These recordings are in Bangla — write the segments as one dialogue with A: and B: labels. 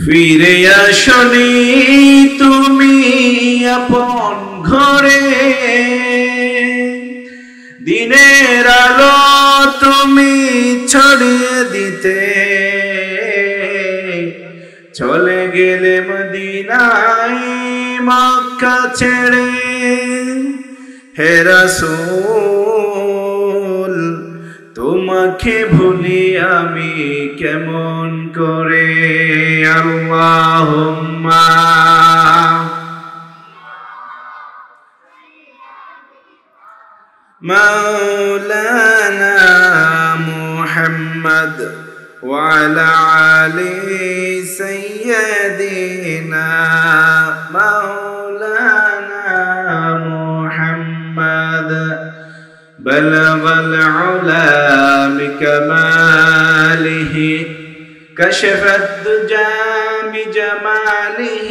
A: ফিরে আসনি তুমি আপন ঘরে, দিনের আলো তুমি ছড়িয়ে দিতে চলে গেলে মদিনায় মক্কা ছেড়ে। হে রাসূল তোমাকে ভুলি আমি কেমন করে। আল্লাহুম্মা মাওলানা মুহাম্মদ ওয়া আলা আলি সাইয়্যিদিনা মাওলানা মুহাম্মদ بلغ العلا بكماله كشف الدجى بجماله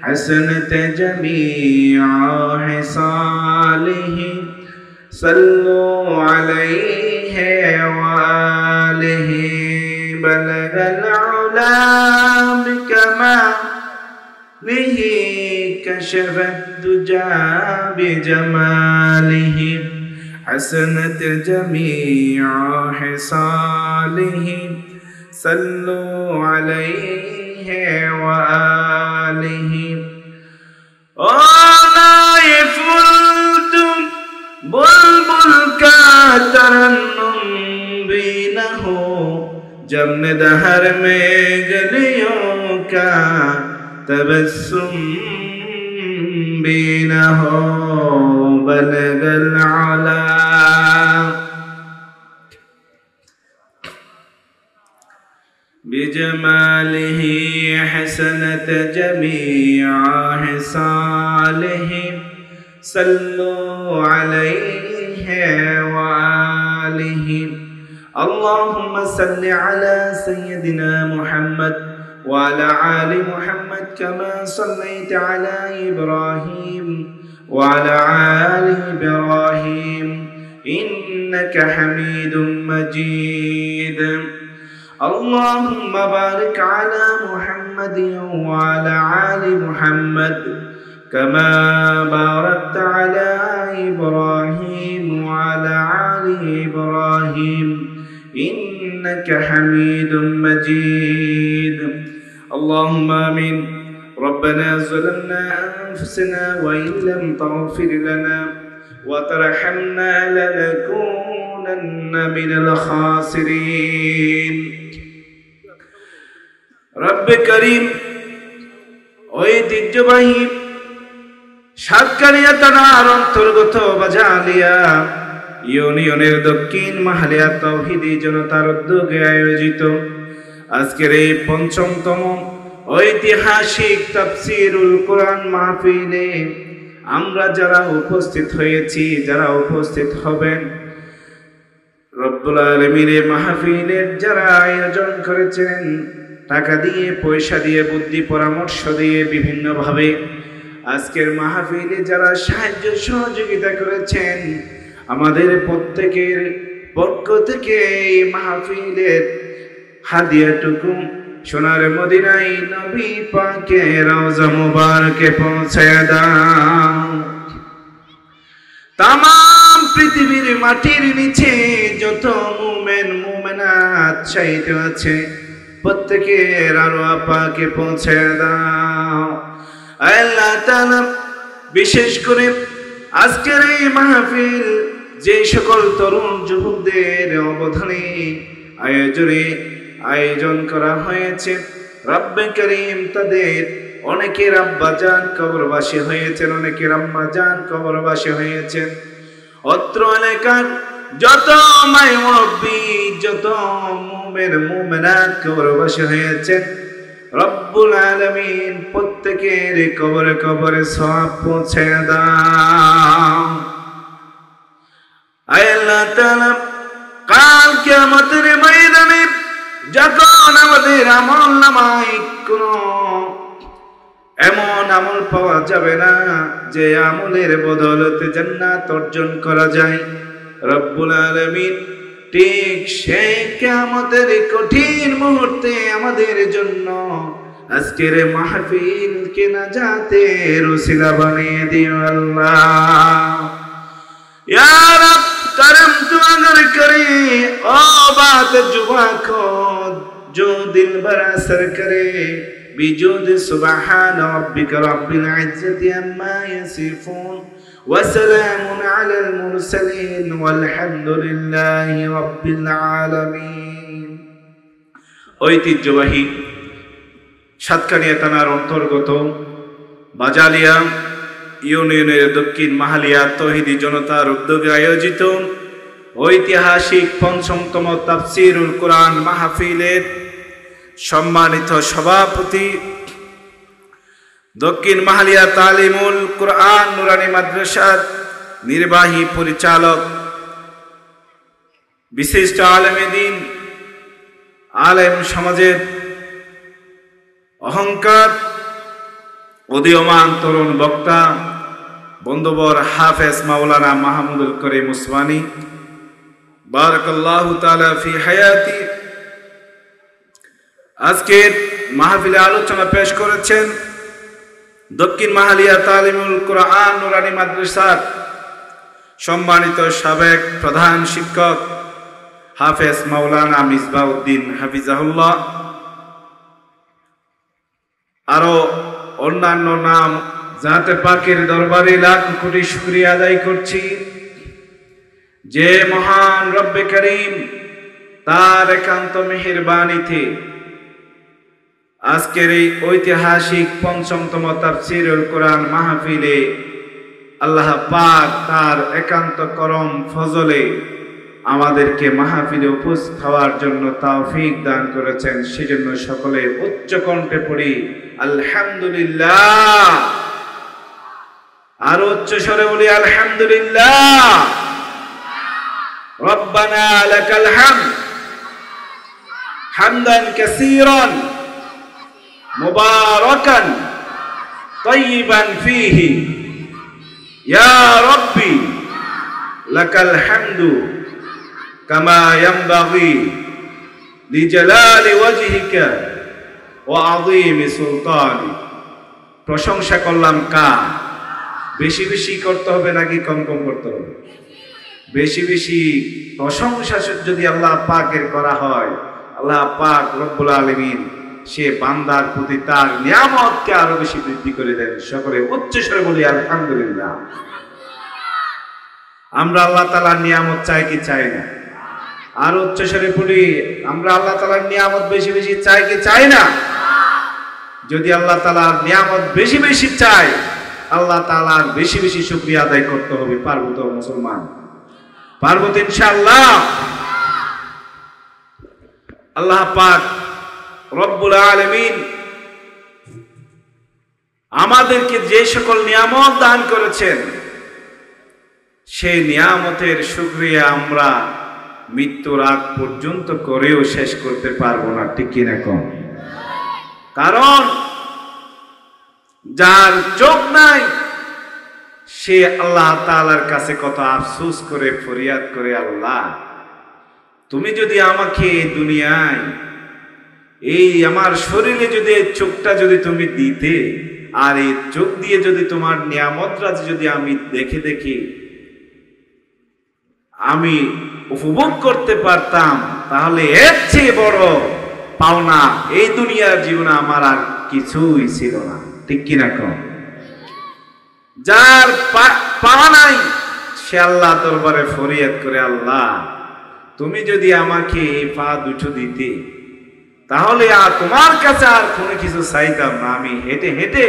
A: حسنت جميع خصاله صلوا عليه وآله بلغ العلا بكماله كشف الدجى بجماله حسنت جميع خصاله صلوا عليه وآله نائف الدم بلبل کا ترنم بھی نہ ہو جمن دہر میں گلیوں کا تبسم بھی نہ ہو بلغ العلا بجماله حسنت جميع خصاله صلوا عليه وآله اللهم صل على سيدنا محمد وعلى آل محمد كما صليت على إبراهيم وعلى آل إبراهيم إنك حميد مجيد اللهم بارك على محمد وعلى آل محمد كما باركت على إبراهيم وعلى آل إبراهيم إنك حميد مجيد اللهم آمين ربنا ظلمنا أنفسنا وإن لم تغفر لنا وترحمنا لنكونن من الخاسرين رب كريم ঐতিহ্যবাহী সাতকানিয়া থানার অন্তর্গত বাজালিয়া ইউনিয়নের দক্ষিণ মাহালিয়া তাওহীদি জনতার উদ্যোগে আয়োজিত আজকের এই পঞ্চমতম ঐতিহাসিক তাফসীরুল কোরআন মাহফিলে আমরা যারা উপস্থিত হয়েছি, যারা উপস্থিত হবেন, রব্বুল আলামিনের মাহফিলের যারা আয়োজন করেছেন, টাকা দিয়ে, পয়সা দিয়ে, বুদ্ধি পরামর্শ দিয়ে বিভিন্নভাবে আজকের মাহফিলে যারা সাহায্য সহযোগিতা করেছেন, আমাদের প্রত্যেকের পক্ষ থেকে এই মাহফিলের হাদিয়াটুকু সোনার মদিনায় নবী পাকের রওজা মুবারকে পৌঁছায় দাও। তামাম পৃথিবীর মাটির নিচে যত মুমিন মুমিনাত শহীদ আছে প্রত্যেকের আরওয়াহ পাকে পৌঁছায় দাও। আল্লাহ তাআলা বিশেষ করে আজকের এই মাহফিল যে সকল তরুণ যুবকদের অবদানে আয়োজন করা হয়েছে, রব্বে করিম তাদের অনেকের আব্বাজান কবরবাসী হয়েছেন, অনেকের আম্মাজান কবরবাসী হয়েছেন। অত্র এলাকার যত মাই মুরব্বী, যত মুমিন মুমিনাত কবরবাসী হয়েছেন, রব্বুল আলামিন প্রত্যেকের কবরে কবরে সওয়াব পৌঁছে দাও। আল্লাহ তাআলা কাল কিয়ামতের ময়দানে যখন আমাদের আমলনামায় কোনো এমন আমল পাওয়া যাবে না যে আমলের বদৌলতে জান্নাত অর্জন করা যায়, রব্বুল আলামিন ঠিক সেই কিয়ামতের কঠিন মুহূর্তে আমাদের জন্য আজকের মাহফিলকে নাজাতের উসিলা বানিয়ে দিও আল্লাহ। ইয়া রব करम तू अगर करे ओ बात जुबा को जो दिल पर असर करे बिजुद सुबहान रब्बिक रब्बिल इज्जति अम्मा यसिफून व सलामुन अलल मुरसलीन वलहम्दुलिल्लाहि रब्बिल आलामीन। ঐতিহ্যবাহী সাতকানিয়া থানার অন্তর্গত বাজালিয়া ইউনিয়নের দক্ষিণ মাহালিয়া তৌহিদি জনতার উদ্যোগে আয়োজিত ঐতিহাসিক পঞ্চমতম তাফসীরুল কোরআন মাহফিলের সম্মানিত সভাপতি দক্ষিণ মাহালিয়া তালিমুল কোরআন নুরানি মাদ্রাসার নির্বাহী পরিচালক বিশিষ্ট আলেমে দ্বীন আলেম সমাজের অহংকার উদীয়মান তরুণ বক্তা বন্ধুবর হাফেজ মাওলানা মাহমুদুল করিম উসমানী বারাকাল্লাহু তাআলা ফি হায়াতি। আজকের মাহফিলে আলোচনা পেশ করেছেন দক্ষিণ মাহালিয়া তালিমুল কোরআন নুরানি মাদ্রাসার সম্মানিত সাবেক প্রধান শিক্ষক হাফেজ মাওলানা মিসবাউদ্দিন হাফিজাহুল্লাহ। আরো অন্যান্য নাম জাতে পাকের দরবারে লাখ কোটি শুকরিয়া আদায় করছি যে মহান রব্বে করিম তার একান্ত মেহেরবানিতে আজকের এই ঐতিহাসিক পঞ্চমতম তাফসীরুল কোরআন মাহফিলে আল্লাহ পাক তার একান্ত করম ফজলে আমাদেরকে মাহফিলে উপস্থিত হওয়ার জন্য তৌফিক দান করেছেন। সেজন্য সকলে উচ্চ কণ্ঠে পড়ি আলহামদুলিল্লাহ, আর উচ্চ স্বরে বলি আলহামদুলিল্লাহ। রব্বানা লাকাল হামদ হামদান কাসীরান মুবারাকান তাইয়িবান ফীহি ইয়া রাব্বি লাকাল হামদু কামা ইয়ানবাগি লিজালালি ওয়াজহিকা ওয়া আযীমি সুলতানি। প্রশংসা করলাম কার? বেশি বেশি করতে হবে নাকি কম কম করতে হবে? বেশি বেশি প্রশংসা যদি আল্লাহ পাকের করা হয়, আল্লাহ পাক রব্বুল আলামিন সে বান্দার প্রতি তার নিয়ামতকে আরো বেশি বৃদ্ধি করে দেন। সকলে উচ্চ স্বরে বলি আলহামদুলিল্লাহ। আমরা আল্লাহ তাআলার নিয়ামত চাই কি চাই না? আর উচ্চ স্বরে বলি আমরা আল্লাহ তাআলার নিয়ামত বেশি বেশি চাই কি চাই না? যদি আল্লাহ তাআলার নিয়ামত বেশি বেশি চাই, আল্লাহ তাআলার বেশি বেশি শুকরিয়া আদায় করতে হবে। পারবো তো মুসলমান? পারবো তো ইনশাআল্লাহ। আল্লাহ পাক রব্বুল আলামিন আমাদেরকে যে সকল নিয়ামত দান করেছেন, সেই নিয়ামতের শুকরিয়া আমরা মৃত্যুর আগ পর্যন্ত করেও শেষ করতে পারবো না, ঠিক কিনা কম? কারণ যার চোখ নাই সে আল্লাহ তাআলার কাছে কত আফসোস করে ফরিয়াদ করে, আল্লাহ তুমি যদি আমাকে দুনিয়ায় এই আমার শরীরে যদি এই চোখটা যদি তুমি দিতে, আর এই চোখ দিয়ে যদি তোমার নিয়ামতরা যদি আমি দেখে দেখি আমি উপভোগ করতে পারতাম, তাহলে এর চেয়ে বড় পাওনা এই দুনিয়ার জীবনে আমার আর কিছুই ছিল না, ঠিক কিনা কম? যার পাওয়া নাই সে আল্লাহ দরবারে ফরিয়াদ করে, আল্লাহ তুমি যদি আমাকে এই পা দুটো দিতে, তাহলে আর তোমার কাছে আর কোনো কিছু চাইতাম না, আমি হেঁটে হেঁটে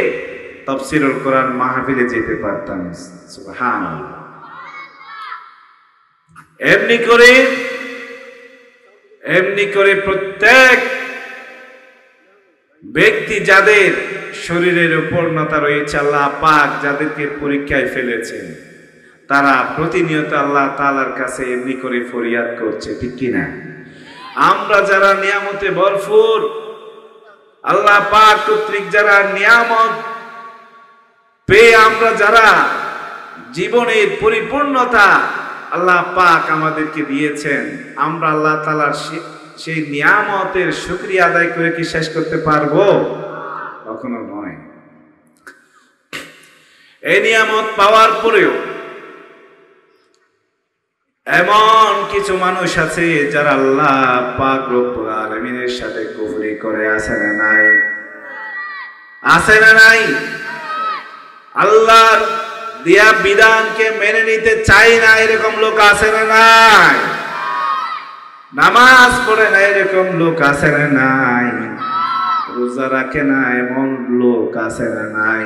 A: তাফসীরুল কোরআন মাহফিলে যেতে পারতাম। সুবহানাল্লাহ। এমনি করে প্রত্যেক ব্যক্তি যাদের শরীরের পূর্ণতা রয়েছে, আল্লাহ পাক যাদেরকে পরীক্ষায় ফেলেছেন, তারা প্রতিনিয়ত আল্লাহ তাআলার কাছে এমনি করে ফরিয়াদ করছে, ঠিক কিনা? আমরা যারা নিয়ামতে ভরপুর, আল্লাহ পাক কর্তৃক যারা নিয়ামত পেয়ে আমরা যারা জীবনের পরিপূর্ণতা আল্লাহ পাক আমাদেরকে দিয়েছেন, আমরা আল্লাহ তাআলার সেই নিয়ামতের শুকরিয়া আদায় করে কি শেষ করতে পারবো? কখনো নয়। এই নিয়ামত পাওয়ার পরেও এমন কিছু মানুষ আছে যারা আল্লাহ পাক রব্বুল আলামিনের সাথে কুফরি করে, আছে না নাই? আছে না নাই? আল্লাহর দিয়া বিধানকে মেনে নিতে চাই না এরকম লোক আছে না নাই? নামাজ পড়ে না এরকম লোক আছে না নাই? রোজা রাখে না এমন লোক আছে না নাই?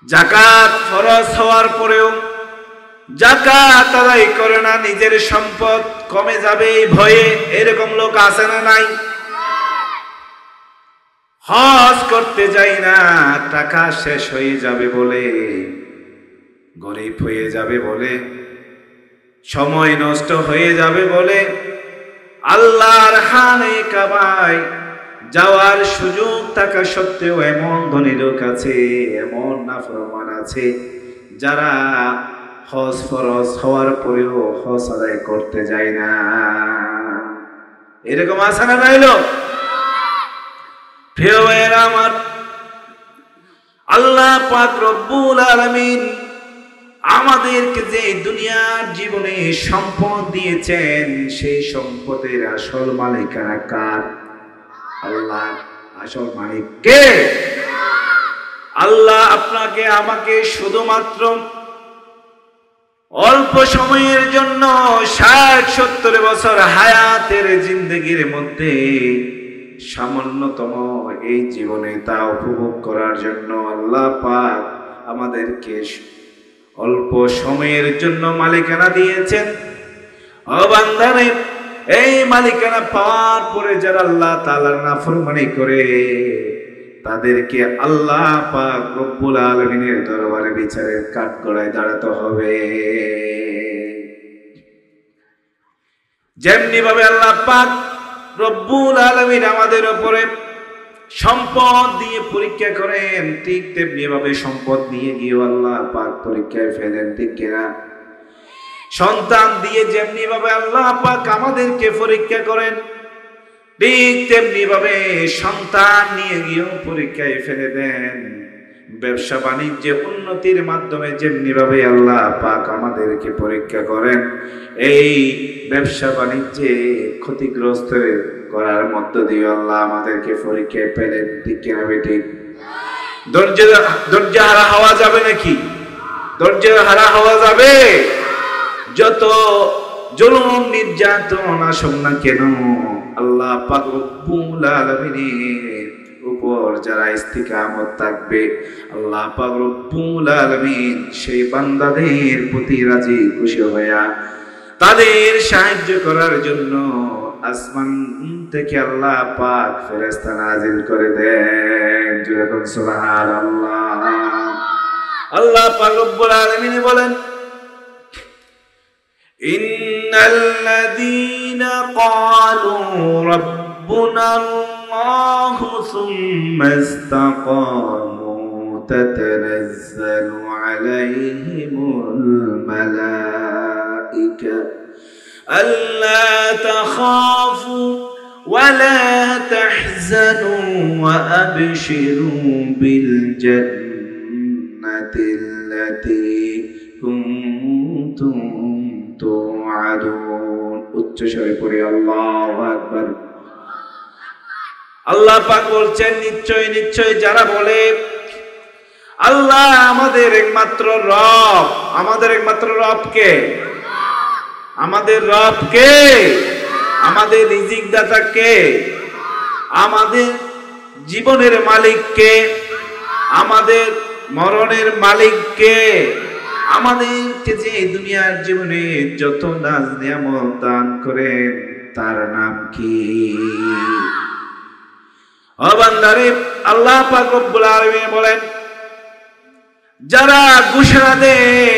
A: যাকাত ফরজ হওয়ার পরেও যাকাত আদায় করে না, নিজের সম্পদ কমে যাবে এই ভয়ে, এরকম লোক আছে না নাই? হজ করতে যাই না, টাকা শেষ হয়ে যাবে বলে, গরিব হয়ে যাবে বলে, সময় নষ্ট হয়ে যাবে বলে আল্লাহর খানে কাবায় যাওয়ার সুযোগ থাকা সত্ত্বেও এমন ধনী লোক আছে, এমন নাফরমান আছে যারা হজ ফরজ হওয়ার পরেও হজ আদায় করতে যায় না। এরকম আছে না নাই লোক? প্রিয় ভাইয়েরা আমার, আল্লাহ পাক রব্বুল আলামিন আমাদেরকে যে দুনিয়ার জীবনে সম্পদ দিয়েছেন, সেই সম্পদের আসল মালিকানা কার? আল্লাহ। আসল মালিক কে? আল্লাহ আপনাকে আমাকে শুধুমাত্র অল্প সময়ের জন্য ৬০-৭০ বছর হায়াতের জিন্দেগির মধ্যে সামান্যতম এই জীবনে তা উপভোগ করার জন্য আল্লাহ পাক আমাদেরকে অল্প সময়ের জন্য মালিকানা দিয়েছেন। ও বান্দারে, এই মালিকানা পাওয়ার পরে যারা আল্লাহ তাআলার নাফরমানি করে তাদেরকে আল্লাহ পাক রব্বুল আলামিনের দরবারে বিচারের কাঠগড়ায় দাঁড়াতে হবে। যেমনি ভাবে আল্লাহ পাক রব্বুল আলামিন আমাদের উপরে সম্পদ দিয়ে পরীক্ষা করেন, ঠিক তেমনি ভাবে সম্পদ নিয়ে গিয়ে আল্লাহ পাক পরীক্ষায় ফেলেন, ঠিক কিনা? সন্তান দিয়ে যেমনি ভাবে আল্লাহ পাক আমাদেরকে পরীক্ষা করেন, ঠিক তেমনি ভাবে সন্তান নিয়ে গিয়েও পরীক্ষায় ফেলে দেন। ব্যবসা বাণিজ্যে উন্নতির মাধ্যমে যেমনি ভাবে আল্লাহ পাক আমাদেরকে পরীক্ষা করেন, এই ব্যবসা বাণিজ্যে ক্ষতিগ্রস্ত করার মধ্য দিয়ে আল্লাহ আমাদেরকে পরীক্ষায় ফেলেন, ঠিক কিনা? ঠিক। ধৈর্য হারা হওয়া যাবে নাকি? ধৈর্য হারা হওয়া যাবে? যত জুলুম নির্যাতন আসুক না কেন, আল্লাহ পাক রব্বুল আলামিনের উপর যারা ইস্তিকামত থাকবে, আল্লাহ পাক রব্বুল আলামিন সেই বান্দাদের প্রতি রাজি খুশি হইয়া তাদের সাহায্য করার জন্য আসমান থেকে আল্লাহ পাক ফেরেশতা নাজিল করে দেন। যখন সুবহানাল্লাহ। আল্লাহ পাক রব্বুল আলামিন বলেন, ইন্নাল্লাযীনা ক্বালু রাব্বুনাল্লাহু সুম্মা ইসতাকামু তাতানাজ্জালু আলাইহিমুল মালাঈকা আল্লা তাখাফু ওয়া লা তাহজানু ওয়া আবশিরু বিল জান্নাতিল্লাতী কুনতুম তুআদুন। উচ্চ স্বরে পড়ি আল্লাহু আকবার। আল্লাহ পাক বলছেন, নিশ্চয় নিশ্চয় যারা বলে আল্লাহ আমাদের একমাত্র রব, আমাদের একমাত্র রব কে? আমাদের রব কে? আমাদের রিজিক দাতা কে? আমাদের জীবনের মালিক কে? আমাদের মরণের মালিক কে? আমাদেরকে যে দুনিয়ার জীবনে যত নাজ নিয়ামত দান করেন তার নাম কি? ও বান্দারে, আল্লাহ পাক রব্বুল আলামিন বলেন, যারা ঘোষণা দেয়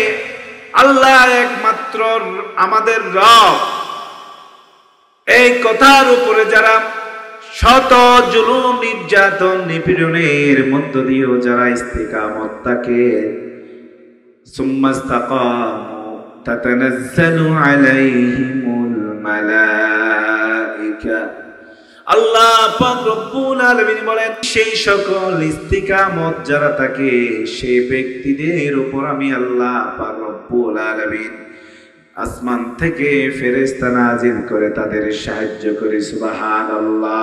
A: আল্লাহ একমাত্র আমাদের রব, এই কথার উপরে যারা শত জুলুম নির্যাতন নিপীড়নের মধ্য দিয়েও যারা ইস্তিকামত থাকে, সুম্মা ইসতাকামু তাতানাজ্জালু আলাইহিমুল মালাইকা। আল্লাহ পাক রব্বুল আলামিন বলেন, সেই সকল ইস্তিকামত যারা থাকে সেই ব্যক্তিদের উপর আমি আল্লাহ পাক রব্বুল আলামিন আসমান থেকে ফেরেশতা নাজিল করে তাদের সাহায্য করি। সুবহানাল্লাহ।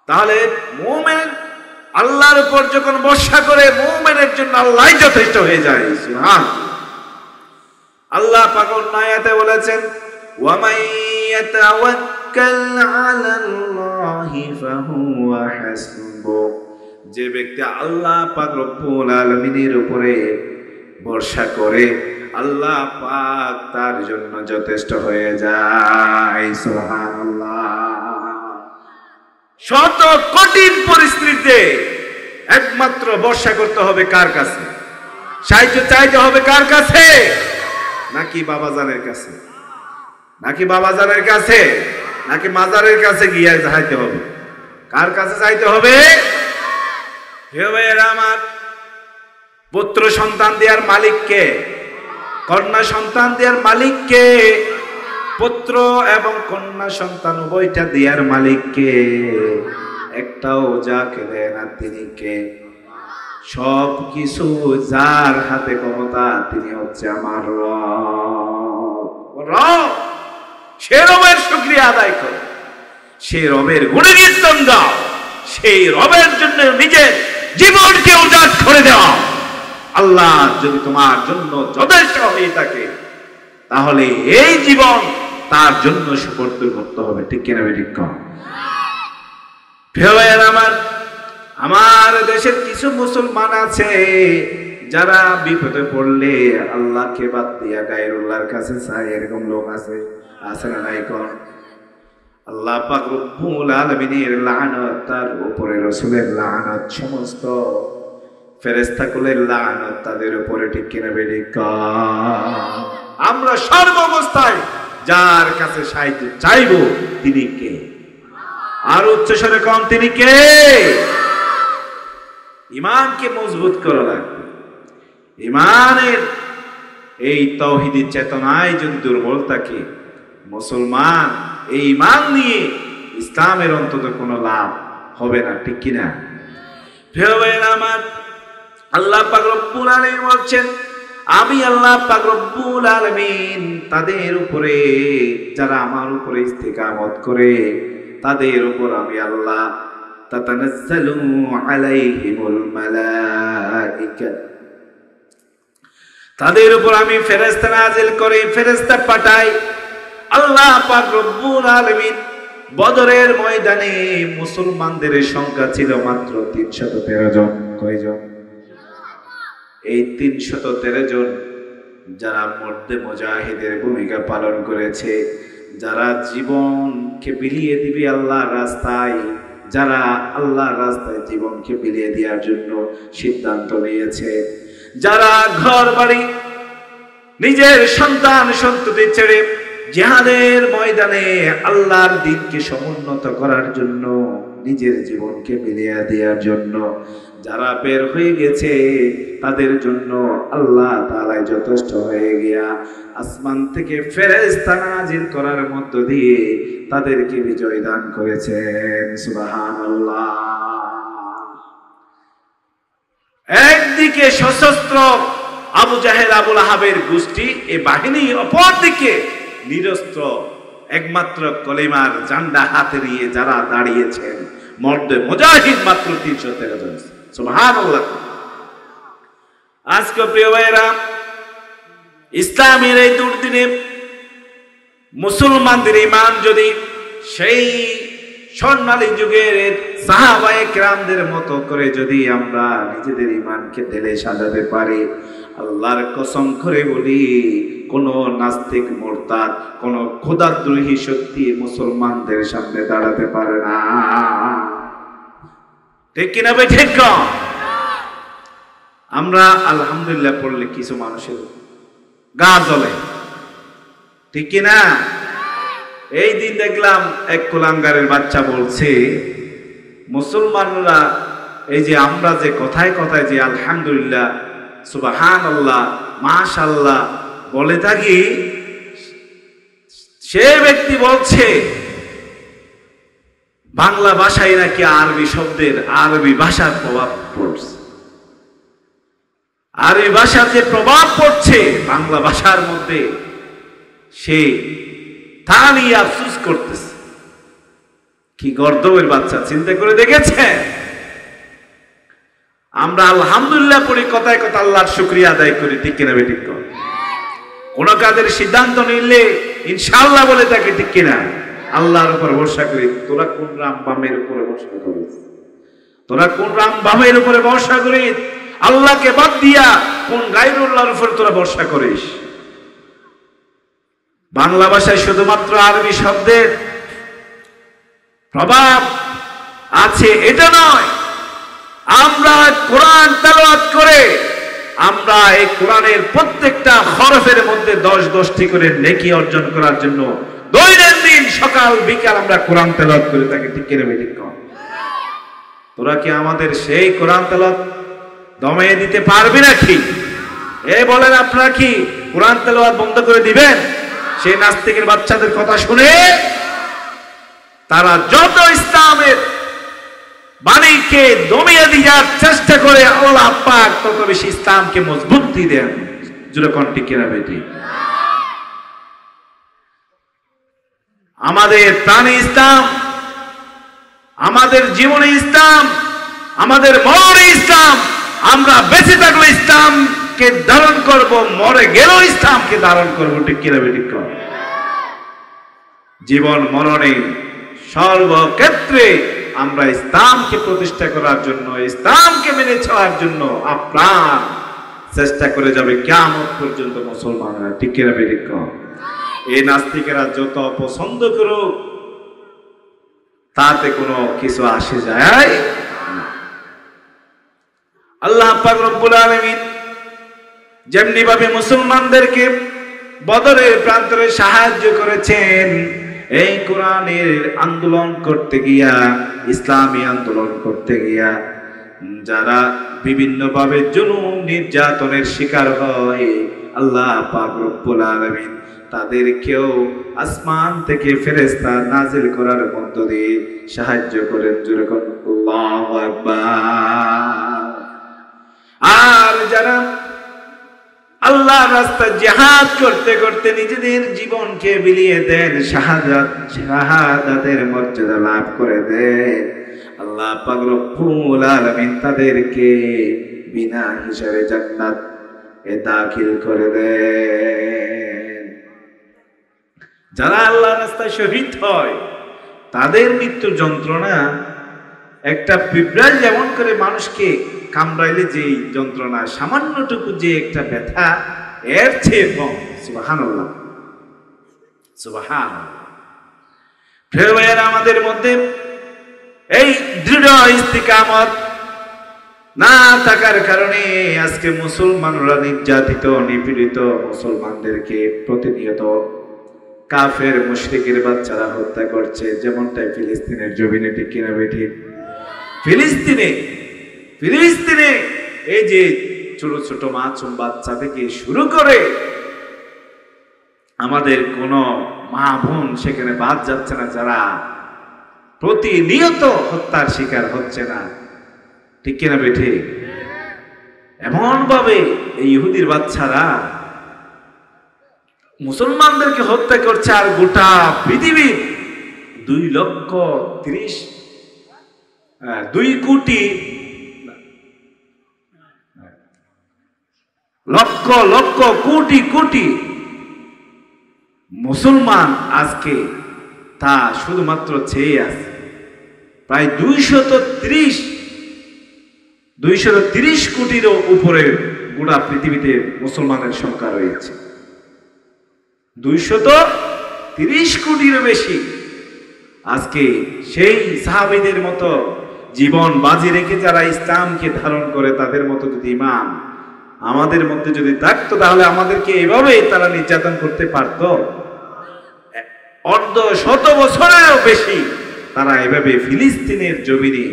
A: তাহলে মুমিন আল্লাহর উপর যখন ভরসা করে, মুমিনের জন্য আল্লাহই যথেষ্ট হয়ে যায়। সুবহানাল্লাহ। আল্লাহ পাক অন্য আয়াতে বলেছেন, ওয়া মান ইয়াতাওয়াক্কাল আলাল্লাহি ফাহুয়া হাসবুহ। যে ব্যক্তি আল্লাহ পাক রব্বুল আলামিনের উপরে ভরসা করে, আল্লাহ পাক তার জন্য যথেষ্ট হয়ে যায়। সুবহানাল্লাহ। শত কঠিন পরিস্থিতিতে একমাত্র ভরসা করতে হবে কার কাছে? সাহায্য চাইতে হবে কার কাছে? নাকি বাবাজানের কাছে? নাকি বাবাজানের কাছে? নাকি মাজারের কাছে গিয়ে চাইতে হবে? কার কাছে চাইতে হবে? হে ভাইয়েরা আমার, পুত্র সন্তান দেওয়ার মালিক কে? কন্যা সন্তান দেওয়ার মালিক কে? পুত্র এবং কন্যা সন্তান উভয়টা দেওয়ার মালিক কে? একটাও যাকে দেয় না তিনি কে? সব কিছু যার হাতে ক্ষমতা, তিনি হচ্ছে আমার রব। সে রবের শুকরিয়া আদায় করো, সে রবের গুণকীর্তন গাও, সেই রবের জন্য নিজের জীবনকে উজাড় করে দাও। আল্লাহ যদি তোমার জন্য যথেষ্ট হয়ে থাকে, তাহলে এই জীবন তার জন্য সুপর্দ করতে হবে। ঠিক কিনা ঠিক কম? আমার দেশের কিছু মুসলমান আছে যারা বিপদে পড়লে আল্লাহকে বাদ দিয়া গায়রুল্লাহর কাছে চায়। এরকম লোক আছে, আছে না নাই? কোন আল্লাহ পাক রব্বুল আলামিনের লানত, তার উপরে রাসূলের লানত, সমস্ত ফেরেশতাকুলের লানত তাদের উপরে। ঠিক কিনা বেঠিক? আমরা সর্বাবস্থায় যার কাছে সাহায্য চাইব তিনি কে? আর উচ্চস্বরে কম, তিনি কে? ঈমানকে মজবুত করা লাগবে। ঈমানের এই তাওহীদের চেতনায় যদি দুর্বল থাকে, মুসলমান এই ঈমান নিয়ে ইসলামের অন্তত কোনো লাভ হবে না। ঠিক কিনা? আমার আল্লাহ পাক রব্বুল আলামিন বলছেন, আমি আল্লাহ পাক রব্বুল আলামিন তাদের উপরে, যারা আমার উপরে ইস্তিকামত করে, তাদের উপর আমি আল্লাহ তাতানাজ্জালু আলাইহিমুল মালাইকা, তাদের উপর আমি ফেরেশতা নাজিল করি, ফেরেশতা পাঠাই। আল্লাহ পাক রব্বুল আলামিন বদরের ময়দানে মুসলমানদের সংখ্যা ছিল মাত্র 313 জন। কয়জন? এই 313 জন যারা মর্দে মুজাহিদের ভূমিকা পালন করেছে, যারা জীবনকে বিলিয়ে দিবে আল্লাহর রাস্তায়, যারা আল্লাহর রাস্তায় জীবনকে বিলিয়ে দেওয়ার জন্য সিদ্ধান্ত নিয়েছে, যারা ঘর বাড়ি নিজের সন্তান সন্ততি ছেড়ে জিহাদের ময়দানে আল্লাহর দ্বীনকে সমুন্নত করার জন্য, নিজের জীবনকে বিলিয়ে দেওয়ার জন্য যারা বের হয়ে গেছে, তাদের জন্য আল্লাহ তাআলা যথেষ্ট হয়ে গিয়া আসমান থেকে ফেরেশতা নাজিল করার মধ্য দিয়ে তাদেরকে বিজয় দান করেছেন। সুবহানাল্লাহ। একদিকে সশস্ত্র আবু জাহেল, আবু লাহাবের গোষ্ঠী, এই বাহিনী, অপরদিকে নিরস্ত্র একমাত্র কলিমার ঝান্ডা হাতে নিয়ে যারা দাঁড়িয়েছেন মর্দে মুজাহিদ মাত্র 313 জন। সুবহানাল্লাহ। আজকে প্রিয় ভাইরা, ইসলামের এই দুর্দিনে মুসলমানদের ঈমান যদি সেই স্বর্ণালী যুগের সাহাবায়ে কেরামদের মতো করে যদি আমরা নিজেদের ঈমানকে ঢেলে সাজাতে পারি, আল্লাহর কসম করে বলি, কোন নাস্তিক মুরতাদ, কোন খোদাদ্রোহী শক্তি মুসলমানদের সামনে দাঁড়াতে পারে না। ঠিক কিনা ভাই? ঠিক। আমরা আলহামদুলিল্লাহ পড়লে কিছু মানুষের গা জ্বলে। ঠিক কিনা? এই দিন দেখলাম এক কুলাঙ্গারের বাচ্চা বলছে, মুসলমানরা এই যে আমরা যে কথায় কথায় যে আলহামদুলিল্লাহ সুবহানাল্লাহ, মাশাআল্লাহ বলে থাকি, সে ব্যক্তি বলছে বাংলা ভাষায় নাকি আরবি শব্দের, আরবি ভাষার প্রভাব পড়ছে। আরবি ভাষার যে প্রভাব পড়ছে বাংলা ভাষার মধ্যে, সে তা নিয়ে আফসোস করতেছে। কি গর্দবের বাচ্চা, চিন্তা করে দেখেছে? আমরা আলহামদুলিল্লাহ পড়ি, কথায় কথা আল্লাহর শুকরিয়া আদায় করি, ঠিক কিনা বেঠিক? কোন কাজের সিদ্ধান্ত নিলে ইনশাআল্লাহ বলে থাকে, ঠিক কিনা? আল্লাহর উপর ভরসা করি। তোরা কোন রাম বামের উপরে ভরসা করিস? তোরা কোন রাম বামের উপরে ভরসা করিস? আল্লাহকে বাদ দিয়া কোন গায়রুল্লাহর উপর তোরা ভরসা করিস? বাংলা ভাষায় শুধুমাত্র আরবি শব্দের প্রভাব আছে এটা নয়, আমরা কোরআন তেলাওয়াত করে আমরা এই কোরআনের প্রত্যেকটা হরফের মধ্যে 10-10টি করে নেকি অর্জন করার জন্য দৈনন্দিন সকাল বিকাল আমরা কোরআন তেলাওয়াত করে থাকি, ঠিক কিনা বেঠিক? তোরা কি আমাদের সেই কোরআন তেলাওয়াত দমিয়ে দিতে পারবি নাকি? বলেন, আপনারা কি কোরআন তেলাওয়াত বন্ধ করে দিবেন? সেই নাস্তিকের বাচ্চাদের কথা শুনে তারা যত ইসলামের বাণীকে দমিয়ে দেওয়ার চেষ্টা করে, আল্লাহ পাক তত বেশি ইসলামকে মজবুতি দেন। জোরে কোন ঠিক কিনা বেঠিক? আমাদের প্রাণে ইসলাম, আমাদের জীবনে ইসলাম, আমাদের মরণে ইসলাম। আমরা বেঁচে থাকলে ইসলামকে ধারণ করব, মরে গেলেও ইসলামকে ধারণ করব, ঠিক কিনা বেঠিক? জীবন মরণে সর্বক্ষেত্রে আমরা ইসলামকে প্রতিষ্ঠা করার জন্য, ইসলামকে মেনে চলার জন্য আপ্রাণ চেষ্টা করে যাবে কিয়ামত পর্যন্ত মুসলমানরা, ঠিক কিনা বেঠিক? এই নাস্তিকেরা যত পছন্দ করুক তাতে কোনো কিছু আসে যায় না। আল্লাহ পাক রব্বুল আলামিন যেমনি ভাবে মুসলমানদেরকে বদরের প্রান্তরে সাহায্য করেছেন, এই কোরআনের আন্দোলন করতে গিয়া, ইসলামী আন্দোলন করতে গিয়া যারা বিভিন্ন ভাবে জুলুম নির্যাতনের শিকার হয়, আল্লাহ পাক রব্বুল আলামিন তাদেরকেও আসমান থেকে ফেরেশতা নাজিল করার মধ্য দিয়ে সাহায্য করেন। যেরকম আল্লাহু আকবার। আর যারা আল্লাহর রাস্তায় জিহাদ করতে করতে নিজেদের জীবনকে বিলিয়ে দেন, শাহাদাতের মর্যাদা লাভ করে দেন, আল্লাহ পাক রব্বুল আলামিন তাদেরকে বিনা হিসাবে জান্নাতে দাখিল করে দেন। যারা আল্লাহর রাস্তায় শহীদ হয় তাদের মৃত্যু যন্ত্রণা একটা পিঁপড়া যেমন করে মানুষকে কামড়াইলে যে যন্ত্রণা, সামান্যটুকু যে একটা ব্যথা, এর চেয়ে কম। সুবহানাল্লাহ, সুবহানাল্লাহ। প্রিয় ভাইয়েরা, আমাদের মধ্যে এই দৃঢ় ইস্তিকামত না থাকার কারণে আজকে মুসলমানরা নির্যাতিত, নিপীড়িত, মুসলমানদেরকে প্রতিনিয়ত কাফের মুশরিকের বাচ্চারা হত্যা করছে, যেমনটাই ফিলিস্তিনের জমিনে, ঠিক কিনা বেঠিক? ফিলিস্তিনে এই যে ছোট ছোট মাসুম বাচ্চা থেকে শুরু করে আমাদের কোন মা বোন সেখানে বাদ যাচ্ছে না, যারা প্রতিনিয়ত হত্যার শিকার হচ্ছে না, ঠিক কিনা বেঠিক? এমন ভাবে এই ইহুদির বাচ্চারা মুসলমানদেরকে হত্যা করছে, আর গোটা পৃথিবীর 2 কোটি লক্ষ লক্ষ কোটি কোটি মুসলমান আজকে তা শুধুমাত্র চেয়ে আছে। প্রায় 230 কোটিরও উপরে গোটা পৃথিবীতে মুসলমানের সংখ্যা রয়েছে। 230 কোটিরও বেশি। আজকে সেই সাহাবীদের মতো জীবন বাজি রেখে যারা ইসলামকে ধারণ করে, তাদের মতো যদি ঈমান আমাদের মধ্যে যদি থাকতো, তাহলে আমাদেরকে এভাবে তারা নির্যাতন করতে পারত? অর্ধশত বছরেরও বেশি তারা এভাবে ফিলিস্তিনের জমিনে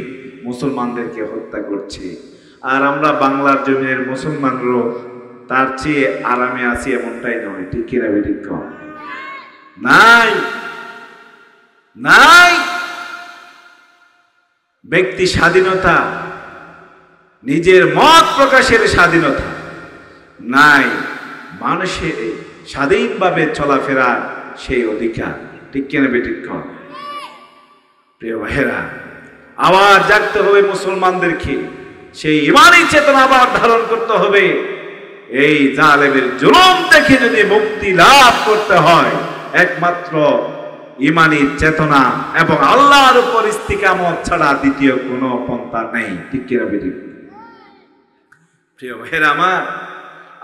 A: মুসলমানদেরকে হত্যা করছে। আর আমরা বাংলার জমিনের মুসলমানরাও তার চেয়ে আরামে আছি এমনটাই নয়, ঠিক কিনা বেঠিক? নাই নাই ব্যক্তি স্বাধীনতা, নিজের মত প্রকাশের স্বাধীনতা নাই, মানুষের স্বাধীনভাবে চলাফেরার সেই অধিকার, ঠিক কিনা বেঠিক? প্রিয় ভাইয়েরা, আবার জাগতে হবে মুসলমানদেরকে, সেই ইমানি চেতনা আবার ধারণ করতে হবে। এই জালেমের জুলুম থেকে যদি মুক্তি লাভ করতে হয়, একমাত্র ইমানি চেতনা এবং আল্লাহর উপর ইস্তিকামত ছাড়া দ্বিতীয় কোনো পন্থা নেই, ঠিক কিনা বেঠিক? প্রিয় ভাইয়েরা আমার,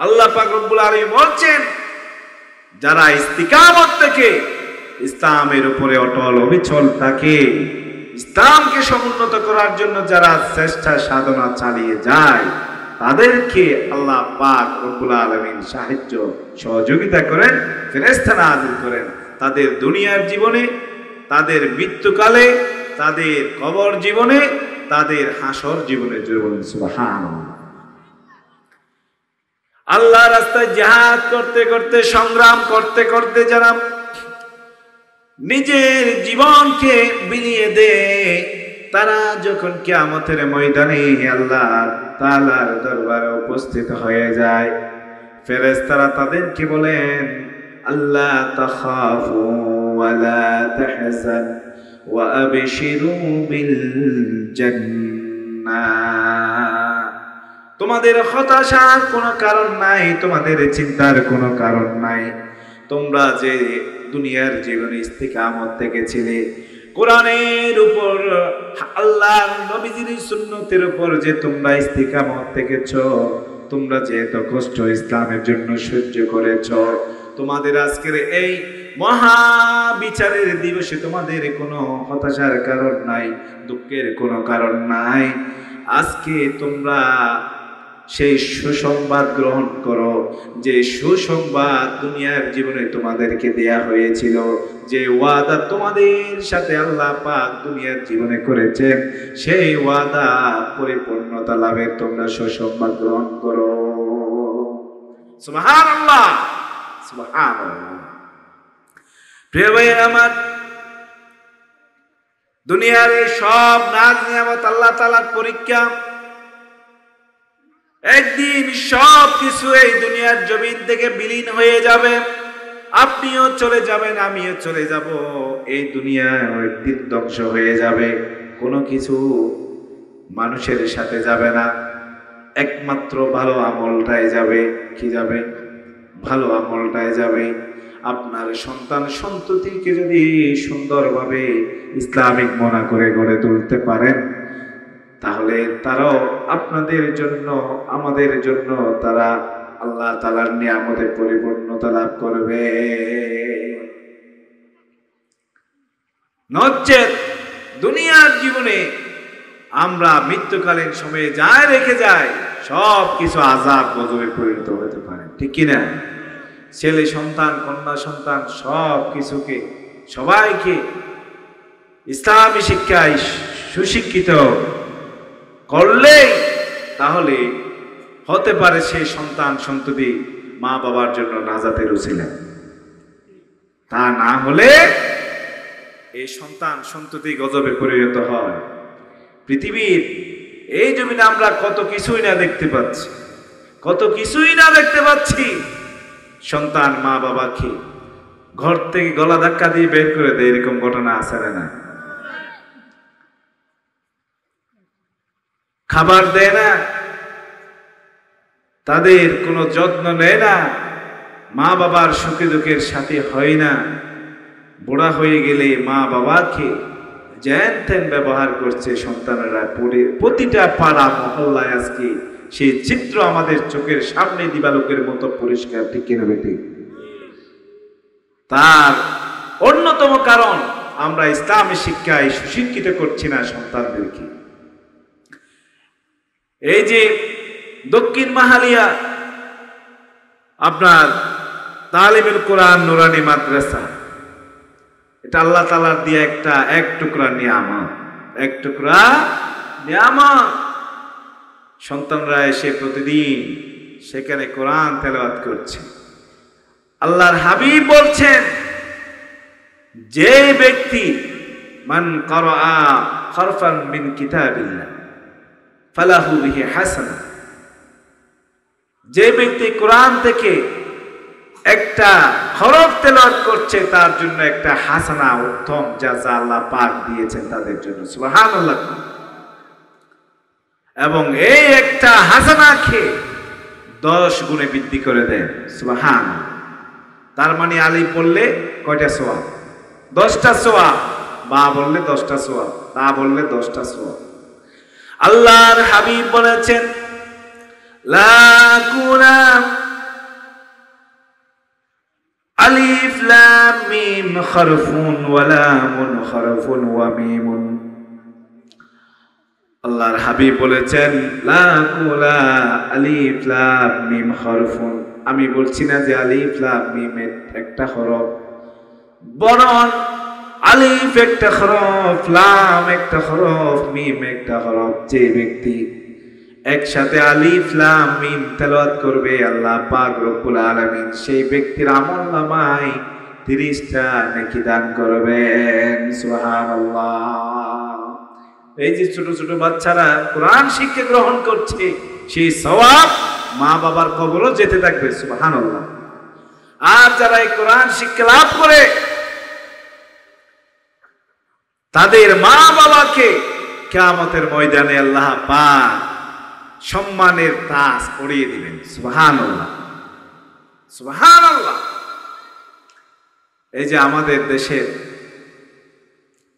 A: আল্লাহ পাক রব্বুল আলামিন বলছেন, যারা ইস্তিকামত থেকে ইসলামের উপরে অটল অবিচল থাকে, ইসলামকে সমুন্নত করার জন্য যারা চেষ্টা সাধনা চালিয়ে যায়, তাদেরকে আল্লাহ পাক রব্বুল আলামিন সাহায্য সহযোগিতা করেন, ফেরেশতা নাযিল করেন। তাদের দুনিয়ার জীবনে, তাদের মৃত্যুকালে, তাদের কবর জীবনে, তাদের হাসর জীবনে। সুবহানাল্লাহ। আল্লাহ রাস্তায় জিহাদ করতে করতে, সংগ্রাম করতে করতে যারা নিজের জীবনকে বিলিয়ে দেয়, তারা যখন কিয়ামতের ময়দানে আল্লাহ তাআলার দরবারে উপস্থিত হয়ে যায়, ফেরেশতারা তাদেরকে বলেন, আল্লাহ তাখাফু ওয়া লা তাহজান ওয়া আবশিরু বিল জান্নাহ। তোমাদের হতাশার কোনো কারণ নাই, তোমাদের চিন্তার কোনো কারণ নাই। তোমরা যে দুনিয়ার জীবনে ইস্তিকামত থেকে ছিলে, কোরআনের উপর, আল্লাহর নবীজির সুন্নতের উপর যে তোমরা ইস্তিকামত থেকেছো, তোমরা যে এত কষ্ট ইসলামের জন্য সহ্য করেছো, তোমাদের আজকের এই মহা বিচারের দিবসে তোমাদের কোনো হতাশার কারণ নাই, দুঃখের কোনো কারণ নাই। আজকে তোমরা সেই সুসংবাদ গ্রহণ করো, যে সুসংবাদ দুনিয়ার জীবনে তোমাদেরকে দেয়া হয়েছিল, যে ওয়াদা তোমাদের সাথে আল্লাহ পাক দুনিয়ার জীবনে করেছেন, সেই ওয়াদা পরিপূর্ণতা লাভের তোমরা সুসংবাদ গ্রহণ করো। সুবহানাল্লাহ, সুবহানাল্লাহ। প্রিয় ভাইয়ের আমার, দুনিয়ার এই সব নাজ নিয়ামত আল্লাহ তাআলার পরীক্ষা। একদিন সব কিছু এই দুনিয়ার জমিন থেকে বিলীন হয়ে যাবে, আপনিও চলে যাবেন, আমিও চলে যাব। এই দুনিয়া একদিন ধ্বংস হয়ে যাবে, কোনো কিছু মানুষের সাথে যাবে না, একমাত্র ভালো আমলটাই যাবে। কি যাবে? ভালো আমলটাই যাবে। আপনার সন্তান সন্ততিকে যদি সুন্দরভাবে ইসলামিক মনা করে গড়ে তুলতে পারেন, তাহলে তারাও আপনাদের জন্য, আমাদের জন্য তারা আল্লাহ তাআলার নিয়ামতে পরিপূর্ণতা লাভ করবে। নচেত দুনিয়ার জীবনে আমরা মৃত্যুকালীন সময়ে যা রেখে যাই, সব কিছু আযাব গজবে পরিণত হতে পারে, ঠিক কিনা? ছেলে সন্তান, কন্যা সন্তান, সব কিছুকে, সবাইকে ইসলামী শিক্ষায় সুশিক্ষিত করলে তাহলে হতে পারে সেই সন্তান সন্ততি মা বাবার জন্য নাজাতের উসিলা। তা না হলে এই সন্তান সন্ততি গজবে পরিণত হয়। পৃথিবীর এই জমিনে আমরা কত কিছুই না দেখতে পাচ্ছি, কত কিছুই না দেখতে পাচ্ছি। সন্তান মা বাবাকে ঘর থেকে গলা ধাক্কা দিয়ে বের করে দেয়, এরকম ঘটনা আছে না? খাবার দেয় না, তাদের কোনো যত্ন নেয় না, মা বাবার সুখে দুঃখের সাথে হয় না। বুড়া হয়ে গেলে মা বাবাকে জ্যান ত্যান ব্যবহার করছে সন্তানেরা। প্রতিটা পাড়া মহল্লায় আজকে সেই চিত্র আমাদের চোখের সামনে দিবালোকের মতো পরিষ্কার, ঠিক কিনা বেঠিক? তার অন্যতম কারণ আমরা ইসলামী শিক্ষায় সুশিক্ষিত করছি না সন্তানদেরকে। এই যে দক্ষিণ মাহালিয়া আপনার তালিমুল কোরআন নুরানি মাদ্রাসা, এটা আল্লাহ তাআলার দিয়ে এক টুকরা নিয়ামত, এক টুকরা নিয়ামত। সন্তানরা এসে প্রতিদিন সেখানে কোরআন তেলাওয়াত করছে। আল্লাহর হাবিব বলছেন, যে ব্যক্তি মান ক্বারাআ হারফান মিন কিতাবিল্লাহ ফালাহু বিহি হাসানাহ, যে ব্যক্তি কোরআন থেকে একটা হরফ তেলাওয়াত করছে তার জন্য একটা হাসানা, উত্তম জাযা আল্লাহ পাক দিয়েছেন তাদের জন্য। সুবহানাল্লাহ। এবং এই একটা হাসানাকে 10 গুণে বৃদ্ধি করে দেন। সুবহানাল্লাহ। তার মানে আলিফ বললে কয়টা সওয়াব? 10টা সওয়াব। বা বললে 10টা সওয়াব। তা বললে 10টা সওয়াব। আল্লাহর হাবিব বলেছেন, লা কুলাম আলিফ লাম মিম হরফুন ওয়া লামুন হরফুন ওয়া মিমুন। আল্লাহর হাবিব বলেছেন, লা কুলা আলিফ লাম মিম হরফুন, আমি বলছি না যে আলিফ লাম মিম একটা হরফ, বরং আলিফ একটা হরফ, লাম একটা হরফ, মিম একটা হরফ। যে ব্যক্তি একসাথে আলিফ লাম মিম তেলাওয়াত করবে, আল্লাহ পাক রব্বুল আলামিন সেই ব্যক্তির আমলনামায় 30টা নেকি দান করবেন। সুবহানাল্লাহ। এই যে ছোট ছোট বাচ্চারা কোরআন শিক্ষা গ্রহণ করছে, সেই সওয়াব মা বাবার কবরও যেতে থাকবে। সুবহানাল্লাহ। আর যারা এই কোরআন শিক্ষা লাভ করে তাদের মা বাবাকে কিয়ামতের ময়দানে আল্লাহ পাক সম্মানের তাজ পরিয়ে দিবেন। সুবহানাল্লাহ, সুবহানাল্লাহ। এই যে আমাদের দেশের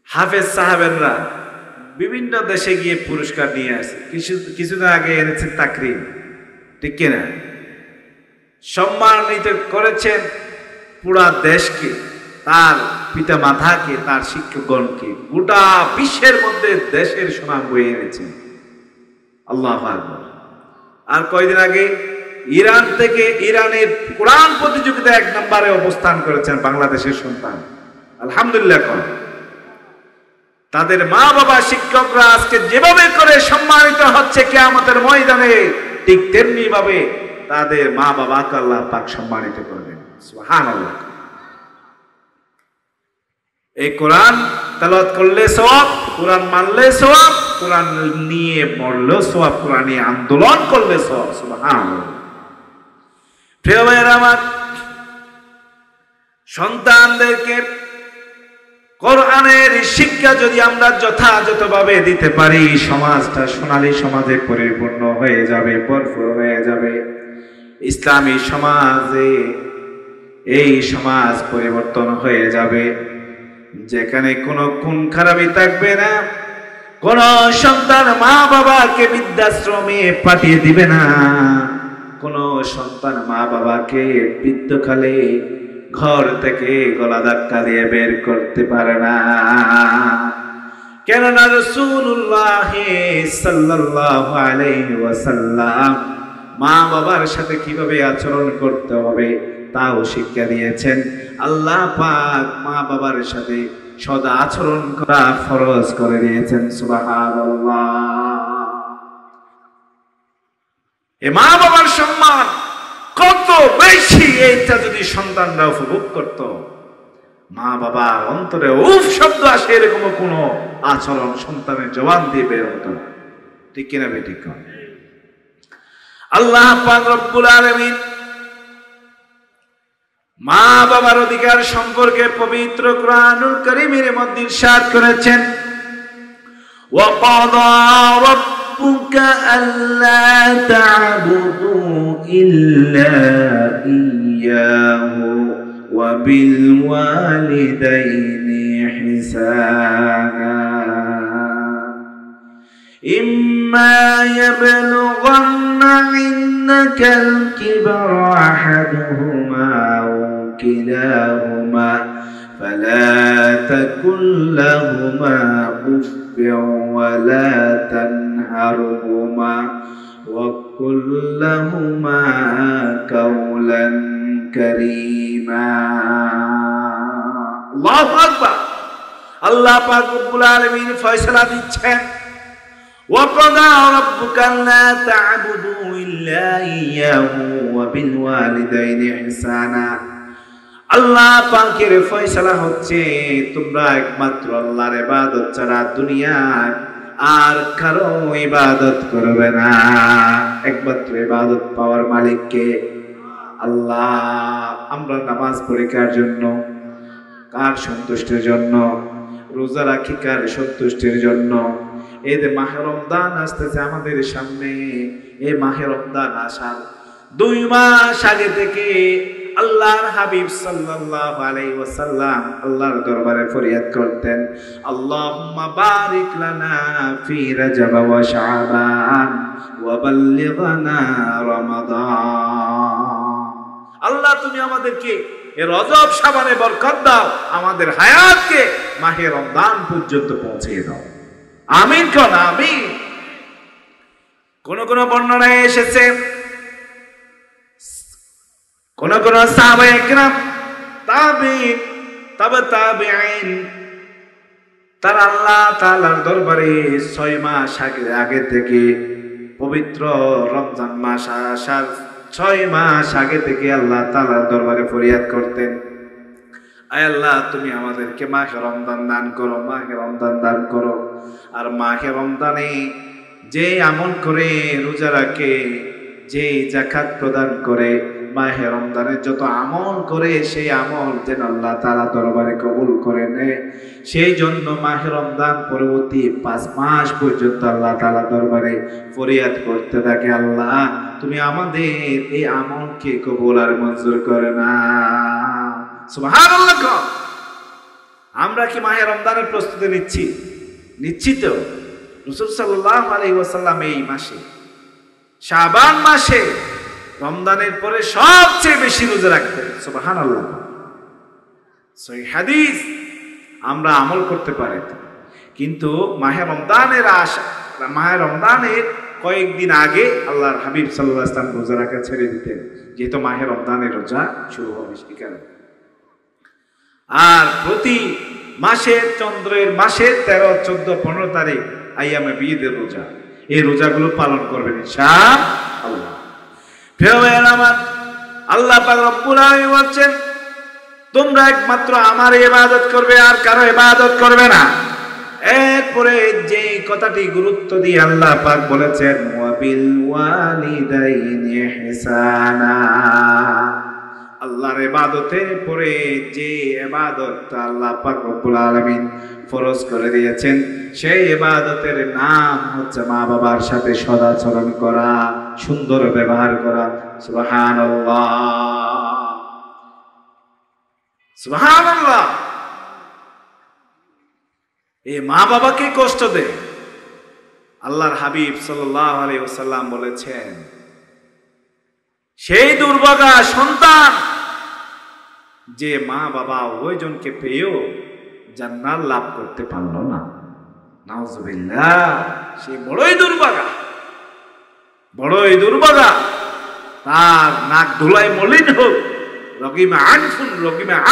A: হাফেজ সাহেবেরা বিভিন্ন দেশে গিয়ে পুরস্কার নিয়ে আসে, কিছুদিন আগে এনেছেন তাকরিম, ঠিক কিনা? সম্মানিত করেছেন পুরা দেশকে, তার পিতা মাতাকে, তার শিক্ষকগণকে, গোটা বিশ্বের মধ্যে দেশের সুনাম বয়ে এনেছেন। আল্লাহু আকবার। আর কয়দিন আগে ইরান থেকে, ইরানের কোরআন প্রতিযোগিতা 1 নম্বরে অবস্থান করেছেন বাংলাদেশের সন্তান। আলহামদুলিল্লাহ। তাদের মা বাবা শিক্ষকরা আজকে যেভাবে করে সম্মানিত হচ্ছে কিয়ামতের ময়দানে, ঠিক তেমনি ভাবে তাদের মা বাবাকে আল্লাহ পাক সম্মানিত করবেন। সুবহানাল্লাহ। এই কোরআন তেলাওয়াত করলে সওয়াব, কোরআন মানলে সওয়াব, কোরআন নিয়ে মরলে সওয়াব, কোরআন নিয়ে আন্দোলন করলে সওয়াব। সুবহানাল্লাহ। প্রিয় ভাইয়েরা আমার, সন্তানদেরকে কোরআনের শিক্ষা যদি আমরা যথাযথভাবে দিতে পারি, সমাজটা সোনালী সমাজে পরিপূর্ণ হয়ে যাবে, ভরপুর হয়ে যাবে। ইসলামী সমাজে এই সমাজ পরিবর্তন হয়ে যাবে, যেখানে কোনো খুন খারাপি থাকবে না, কোন সন্তান মা বাবাকে বৃদ্ধাশ্রমে পাঠিয়ে দিবে না, কোন সন্তান মা বাবাকে বৃদ্ধকালে ঘর থেকে গলা ধাক্কা দিয়ে বের করতে পারে না। কেননা রাসূলুল্লাহ সাল্লাল্লাহু আলাইহি ওয়াসাল্লাম মা বাবার সাথে কিভাবে আচরণ করতে হবে তাও শিক্ষা দিয়েছেন। আল্লাহ পাক মা বাবার সাথে সদা আচরণ করা ফরজ করে দিয়েছেন। সুবহানাল্লাহ। এ মা বাবার সম্মান কত বেশি, এইটা যদি সন্তানরা উপভোগ করত, মা বাবার অন্তরে উফ শব্দ আসে এরকম কোন আচরণ সন্তানের জবান দিয়ে বের হতো না। ঠিক কিনা বেঠিক? আল্লাহ পাক রব্বুল আলামিন মা বাবার অধিকার সম্পর্কে পবিত্র কুরআনুল কারীমের মধ্যে ইরশাদ করেছেন, ওয়া ক্বাদা রাব্বুকা আল্লা তা'বুদু ইল্লা ইয়্যাহু ওয়া বিল ওয়ালিদাইনি ইহসানা ইম্মা ইয়াবলুগান্না ইনদাকাল কিবরা আহাদুহুমা كلاهما فلا تقل لهما أف ولا تنهرهما وقل لهما قولا كريما الله أكبر। আল্লাহ পাক রব্বুল আলামিন ফয়সালা দিচ্ছেন, وقضى ربك ألا تعبدوا إلا إياه وبالوالدين إحسانا আল্লাহ পাকের ফয়সালা হচ্ছে তোমরা একমাত্র আল্লাহর ইবাদত ছাড়া দুনিয়ায় আর কারো ইবাদত করবে না। একমাত্র ইবাদত পাওয়ার মালিক কে? আল্লাহ। আমরা নামাজ পড়ি কার জন্য? কার সন্তুষ্টির জন্য? রোজা রাখি কার সন্তুষ্টির জন্য? এই যে মাহে রমজান আসতেছে আমাদের সামনে, এই মাহে রমজান আসার 2 মাস আগে থেকে আল্লাহর হাবিব সাল্লাল্লাহু আলাইহি ওয়াসাল্লাম আল্লাহর দরবারে ফরিয়াদ করতেন, আল্লাহুম্মা বারিক লানা ফি রাজাব ওয়া শাবান ওয়া বাল্লিগনা রমাদান। আল্লাহ তুমি আমাদেরকে এই রজব শাবানে বরকত দাও, আমাদের হায়াতকে মাহে রমজান পর্যন্ত পৌঁছে দাও। আমিন কোন আমিন। কোন কোন বর্ণনায় এসেছে কোন কোন সাহাবায়ে কেরাম তাবিঈন তাবেঈন তারা আল্লাহ তাআলার দরবারে 6 মাস আগে থেকে পবিত্র রমজান মাস আসার 6 মাস আগে থেকে আল্লাহ তাআলার দরবারে ফরিয়াদ করতেন, আয় আল্লাহ তুমি আমাদেরকে মাহে রমজান দান করো, মাহে রমজান দান করো। আর মাহে রমজানে যে আমল করে, রোজা রাখে, যে যাকাত প্রদান করে, মাহে রমজানে যত আমল করে সেই আমল যেন আল্লাহ তাআলা দরবারে কবুল করে নেয়, সেই জন্য মাহে রমজান পরবর্তী 5 মাস পর্যন্ত আল্লাহ তাআলা দরবারে ফরিয়াদ করতে থাকে, আল্লাহ তুমি আমাদের এই আমলকে কবুল আর মঞ্জুর করে না। সুবহানাল্লাহ। আমরা কি মাহে রমজানের প্রস্তুতি নিচ্ছি তো? রাসূল সাল্লাল্লাহু আলাইহি ওয়াসাল্লাম এই মাসে শাবান মাসে রমজানের পরে সবচেয়ে বেশি রোজা রাখতেন। সুবহানাল্লাহ। সহিহ হাদিস। আমরা আমল করতে পারি কিন্তু মাহে রমজানের কয়েকদিন আগে আল্লাহর হাবিব সাল্লাল্লাহু আলাইহি ওয়াসাল্লাম রোজা রাখা ছেড়ে দিতেন, যেহেতু মাহে রমজানের রোজা শুরু হবে সেই কারণে। আর প্রতি মাসের চন্দ্রের মাসের 13, 14, 15 তারিখ আইয়ামে বিদের রোজা, এই রোজাগুলো পালন করবেন ইনশাআল্লাহ। প্রিয় ভাইরা আমার, আল্লাহ পাক রব্বুল আলামিন বলেন তোমরা একমাত্র আমার ইবাদত করবে আর কারো ইবাদত করবে না। এরপরে যে কথাটি গুরুত্ব দিয়ে আল্লাহ পাক বলেছেন ওয়াবিল ওয়ালিদাইনি ইহসানা, আল্লাহর ইবাদতের পরে যে ইবাদত আল্লাহ পাক রব্বুল আলামিন ফরজ করে দিয়েছেন সেই ইবাদতের নাম হচ্ছে মা বাবার সাথে সদাচরণ করা, সুন্দর ব্যবহার করা। সুবহানাল্লাহ সুবহানাল্লাহ। এই মা বাবাকে কষ্ট দেয়, আল্লাহর হাবিব সাল্লাল্লাহু আলাইহি ওয়াসাল্লাম বলেছেন সেই দুর্ভাগা সন্তান যে মা বাবা উভয়জনকে পেয়েও জান্নাত লাভ করতে পারল না। নাউজুবিল্লাহ। সে বড়ই দুর্ভাগা। তার নাক ধুলায় মলিন হোক, রগিমে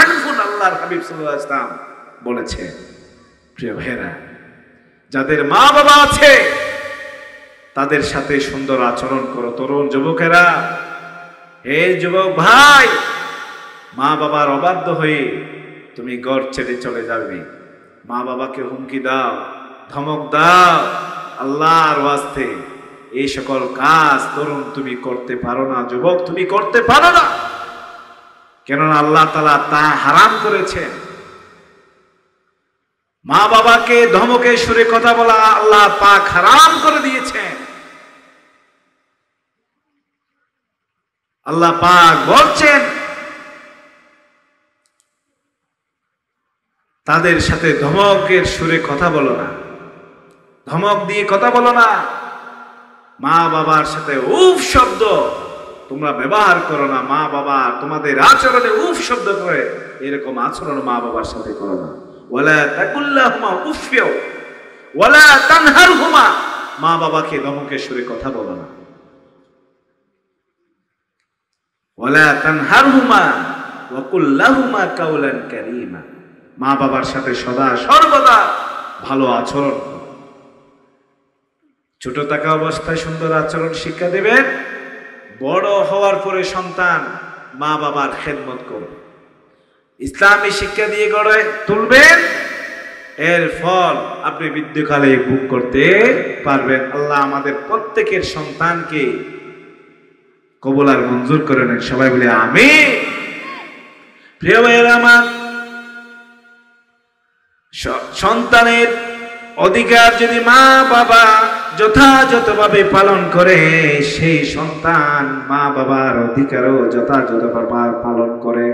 A: আনফুন আল্লাহর হাবিব সাল্লাল্লাহু আলাইহি ওয়াসাল্লাম বলেছে। প্রিয় ভাইরা, যাদের মা বাবা আছে তাদের সাথে সুন্দর আচরণ করো। তরুণ যুবকেরা, হে যুবক ভাই, মা বাবার অবাধ্য হয়ে তুমি ঘর ছেড়ে চলে যাবে, মা বাবাকে হুমকি দাও, ধমক দাও, আল্লাহর ওয়াস্তে এই সকল কাজ তরুণ তুমি করতে পারো না, যুবক তুমি করতে পারো না। কেননা আল্লাহ তাআলা তা হারাম করেছেন। মা বাবাকে ধমকে সুরে কথা বলা আল্লাহ পাক হারাম করে দিয়েছেন। আল্লাহ পাক বলছেন তাদের সাথে ধমকের সুরে কথা বলো না, ধমক দিয়ে কথা বলো না। মা বাবার সাথে উফ শব্দ তোমরা ব্যবহার করো না। মা বাবা তোমাদের আচরণে উফ শব্দ করে, এরকম আচরণ মা বাবার সাথে করো না। ওয়ালা তাকুল্লাহুমা উফিও ওয়ালা তানহারহুমা, মা বাবাকে ধমকের সুরে কথা বলো না। ওয়ালা তানহারহুমা ওয়া কুল লাহুমা কাওলান কারীমা, মা বাবার সাথে সদা সর্বদা ভালো আচরণ করো। ছোট থাকা অবস্থায় সুন্দর আচরণ শিক্ষা দেবেন, বড় হওয়ার পরে সন্তান মা বাবার খেদমত করবে, ইসলামী শিক্ষা দিয়ে গড়ে তুলবেন, এর ফল আপনি বৃদ্ধকালে ভোগ করতে পারবেন। আল্লাহ আমাদের প্রত্যেকের সন্তানকে কবুল আর মঞ্জুর করে নেন, সবাই বলে আমিন। প্রিয় ভাইয়েরা আমার, সন্তানের অধিকার যদি মা বাবা যথাযথভাবে পালন করে, সেই সন্তান মা বাবার অধিকারও যথাযথভাবে পালন করে।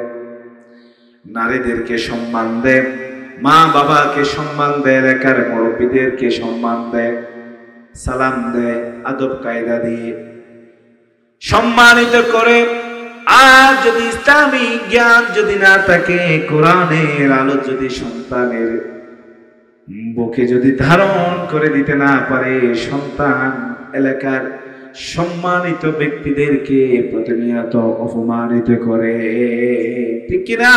A: নারীদেরকে সম্মান দেয়, মা বাবাকে সম্মান দেয়, এলাকার মুরব্বীদেরকে সম্মান দেয়, সালাম দেয়, আদব কায়দা দিয়ে সম্মানিত করে। আর যদি ইসলামী জ্ঞান যদি না থাকে, কোরআনের আলো যদি সন্তানের বুকে যদি ধারণ করে দিতে না পারে, সন্তান এলাকার সম্মানিত ব্যক্তিদেরকে প্রতিনিয়ত অপমানিত করে, ঠিক কিনা?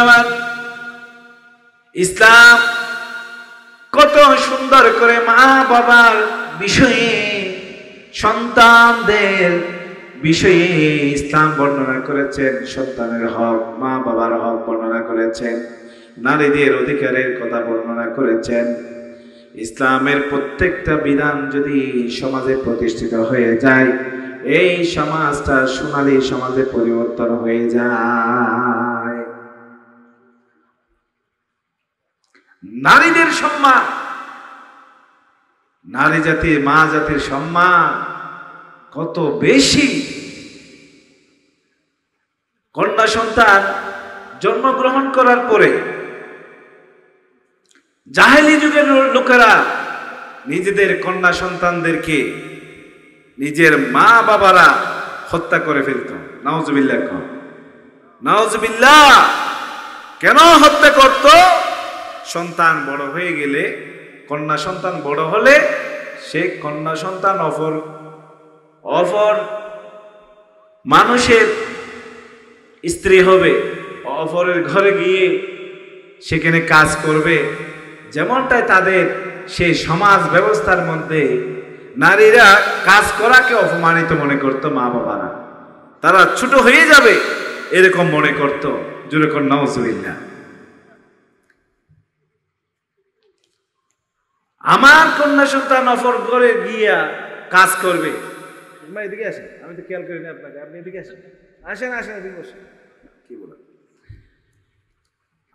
A: আমার ইসলাম কত সুন্দর করে মা বাবার বিষয়ে, সন্তানদের বিষয়ে ইসলাম বর্ণনা করেছেন। সন্তানের হক, মা বাবার হক বর্ণনা করেছেন, নারীদের অধিকারের কথা বর্ণনা করেছেন। ইসলামের প্রত্যেকটা বিধান যদি সমাজে প্রতিষ্ঠিত হয়ে যায়, এই সমাজটা সোনালী সমাজে পরিবর্তন হয়ে যায়। নারীদের সম্মান, নারী জাতির, মা জাতির সম্মান কত বেশি। কন্যা সন্তান জন্মগ্রহণ করার পরে জাহেলি যুগের লোকেরা নিজেদের কন্যা সন্তানদেরকে নিজের মা বাবারা হত্যা করে ফেলত। নাউজুবিল্লাহ, নাউজুবিল্লাহ। কেন হত্যা করত? সন্তান বড় হয়ে গেলে, কন্যা সন্তান বড় হলে সে কন্যা সন্তান অপর মানুষের স্ত্রী হবে, অপরের ঘরে গিয়ে সেখানে কাজ করবে। যেমনটাই তাদের সেই সমাজ ব্যবস্থার মধ্যে নারীরা কাজ করাকে অপমানিত মনে করত মা বাবারা, তারা ছোট হয়ে যাবে এরকম মনে করত। জোরে কর নাউজুবিল্লাহ। আমার কন্যা সন্তান অপর ঘরে গিয়া কাজ করবে। এদিকে আসেন, আমি তো খেয়াল করিনি আপনাকে, আপনি এদিকে আসেন, আসেন আসেন, এদিকে বসেন। কি বলেন?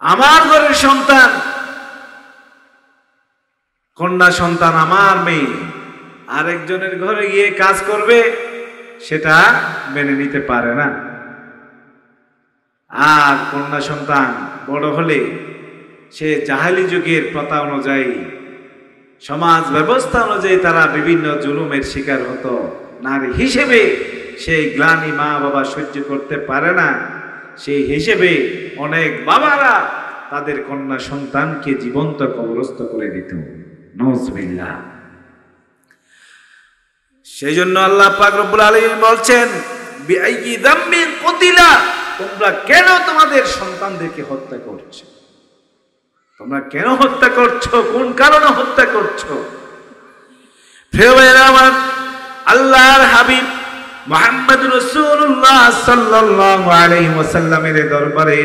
A: আমার ঘরের সন্তান, কন্যা সন্তান আমার মেয়ে আরেকজনের ঘরে গিয়ে কাজ করবে, সেটা মেনে নিতে পারে না। আর কন্যা সন্তান বড় হলে সে জাহেলি যুগের প্রথা অনুযায়ী, সমাজ ব্যবস্থা অনুযায়ী তারা বিভিন্ন জুলুমের শিকার হতো। নারী হিসেবে সেই গ্লানি মা বাবা সহ্য করতে পারে না, সেই হিসেবে অনেক বাবারা তাদের কন্যা সন্তানকে জীবন্ত কবরস্থ করে দিত। নাউজুবিল্লাহ। সেই জন্য আল্লাহ পাক রব্বুল আলামিন বলছেন, বিআইয়ি যামবিন কুতিলা, তোমরা কেন তোমাদের সন্তানদেরকে হত্যা করছো? তোমরা কেন হত্যা করছো? কোন কারণে হত্যা করছো? প্রিয় ভাইরা আমার, আল্লাহর হাবিব মুহাম্মদ রাসূলুল্লাহ সাল্লাল্লাহু আলাইহি ওয়াসাল্লামের দরবারে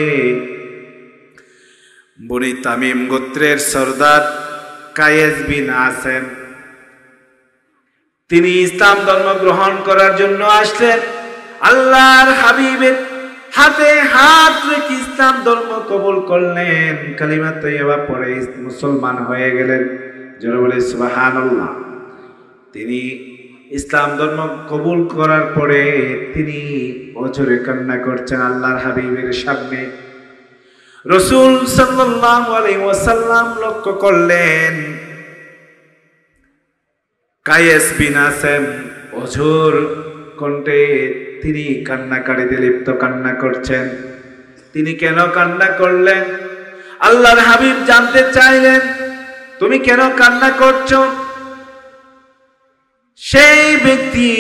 A: বনি তামিম গোত্রের সরদার কায়েস বিন আসেম, তিনি ইসলাম ধর্ম গ্রহণ করার জন্য আসলেন। আল্লাহর হাবিবের হাতে হাত রেখে ইসলাম ধর্ম কবুল করলেন, কালিমা তাইয়্যিবা পড়ে মুসলমান হয়ে গেলেন। যারা বলে সুবহানাল্লাহ। তিনি ইসলাম ধর্ম কবুল করার পরে তিনি অঝরে কান্না করছেন আল্লাহর হাবিবের সামনে। রাসূল সাল্লাল্লাহু আলাইহি ওয়াসাল্লাম লক্ষ্য করলেন কায়েস বিন আসেম অঝোর কণ্ঠে তিনি কান্নাকারিতে লিপ্ত কান্না করছেন। তিনি কেন কান্না করলেন? আল্লাহর হাবিব জানতে চাইলেন, তুমি কেন কান্না করছো? সেই ব্যক্তি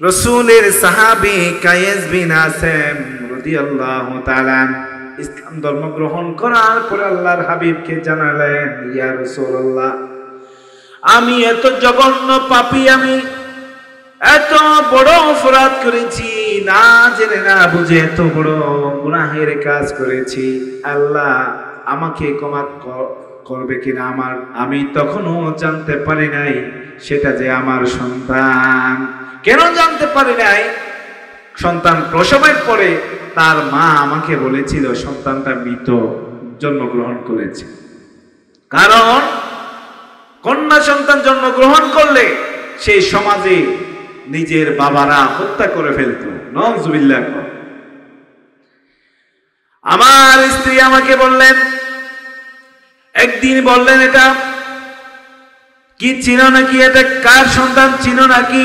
A: রাসূলের সাহাবী কায়েস বিন আসেম রাদিয়াল্লাহু তাআলা ইসলাম ধর্ম গ্রহণ করার পরে আল্লাহর হাবিবকে জানালেন, ইয়া রাসূলুল্লাহ, আমি এত জঘন্য পাপী, আমি এত বড় অপরাধ করেছি, না জেনে না বুঝে এত বড় গুনাহের কাজ করেছি। আল্লাহ আমাকে ক্ষমা করবে কিনা। আমি তখনও জানতে পারি নাই সেটা যে আমার সন্তান। কেন জানতে পারি নাই? সন্তান প্রসবের পরে তার মা আমাকে বলেছিল সন্তানটা মৃত জন্মগ্রহণ করেছে। কারণ কন্যা সন্তান জন্মগ্রহণ করলে সেই সমাজে নিজের বাবারা হত্যা করে ফেলত। নাউযুবিল্লাহ। আমার স্ত্রী আমাকে বললেন, একদিন বললেন, এটা কি চিনো নাকি? এটা কার সন্তান চিনো নাকি?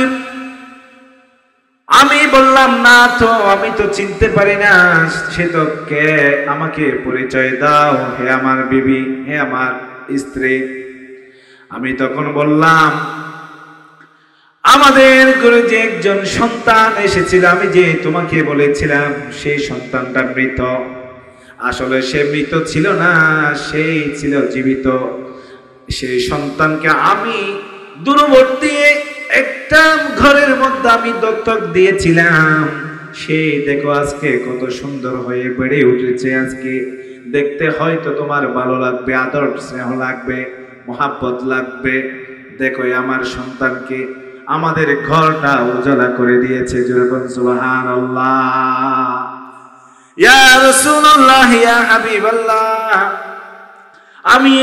A: আমি বললাম, না তো, আমি তো চিনতে পারি না, সে তো কে, আমাকে পরিচয় দাও হে আমার বিবি, হে আমার স্ত্রী। আমি তখন বললাম, আমাদের ঘরে যে একজন সন্তান এসেছিল, আমি যে তোমাকে বলেছিলাম সেই সন্তানটা মৃত। আসলে সে মৃত ছিল না, সেই ছিল জীবিত। সেই সন্তানকে আমি দূরবর্তী একটা ঘরের মধ্যে আমি দত্তক দিয়েছিলাম। সে দেখো আজকে কত সুন্দর হয়ে বেড়ে উঠেছে। আজকে দেখতে হয়তো তোমার ভালো লাগবে, আদর স্নেহ লাগবে, মোহাব্বত লাগবে। দেখো আমার সন্তানকে আমাদের ঘরটা উজালা করে দিয়েছে। যেরকম সুবহানাল্লাহ। ইয়া রাসূলুল্লাহ, ইয়া হাবিবাল্লাহ, আমি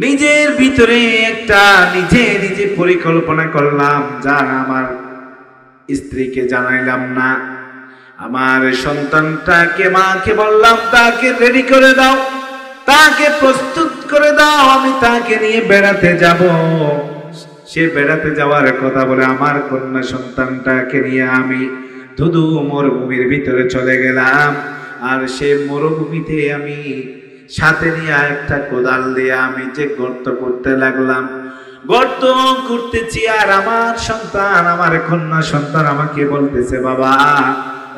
A: নিজের ভিতরে একটা নিজে পরিকল্পনা করলাম, যা আমার স্ত্রীকে জানাইলাম না। আমার সন্তানটাকে মাকে বললাম, তাকে রেডি করে দাও, তাকে প্রস্তুত করে দাও, আমি তাকে নিয়ে বেড়াতে যাব। সে বেড়াতে যাওয়ার কথা বলে আমার কন্যা সন্তানটাকে নিয়ে আমি ধুধু মরুভূমির ভিতরে চলে গেলাম। আর সে মরুভূমিতে আমি সাথে নিয়ে একটা কোদাল দিয়ে আমি যে গর্ত করতে লাগলাম। গর্ত করতেছি, আর আমার সন্তান, আমার কন্যা সন্তান আমাকে বলতেছে, বাবা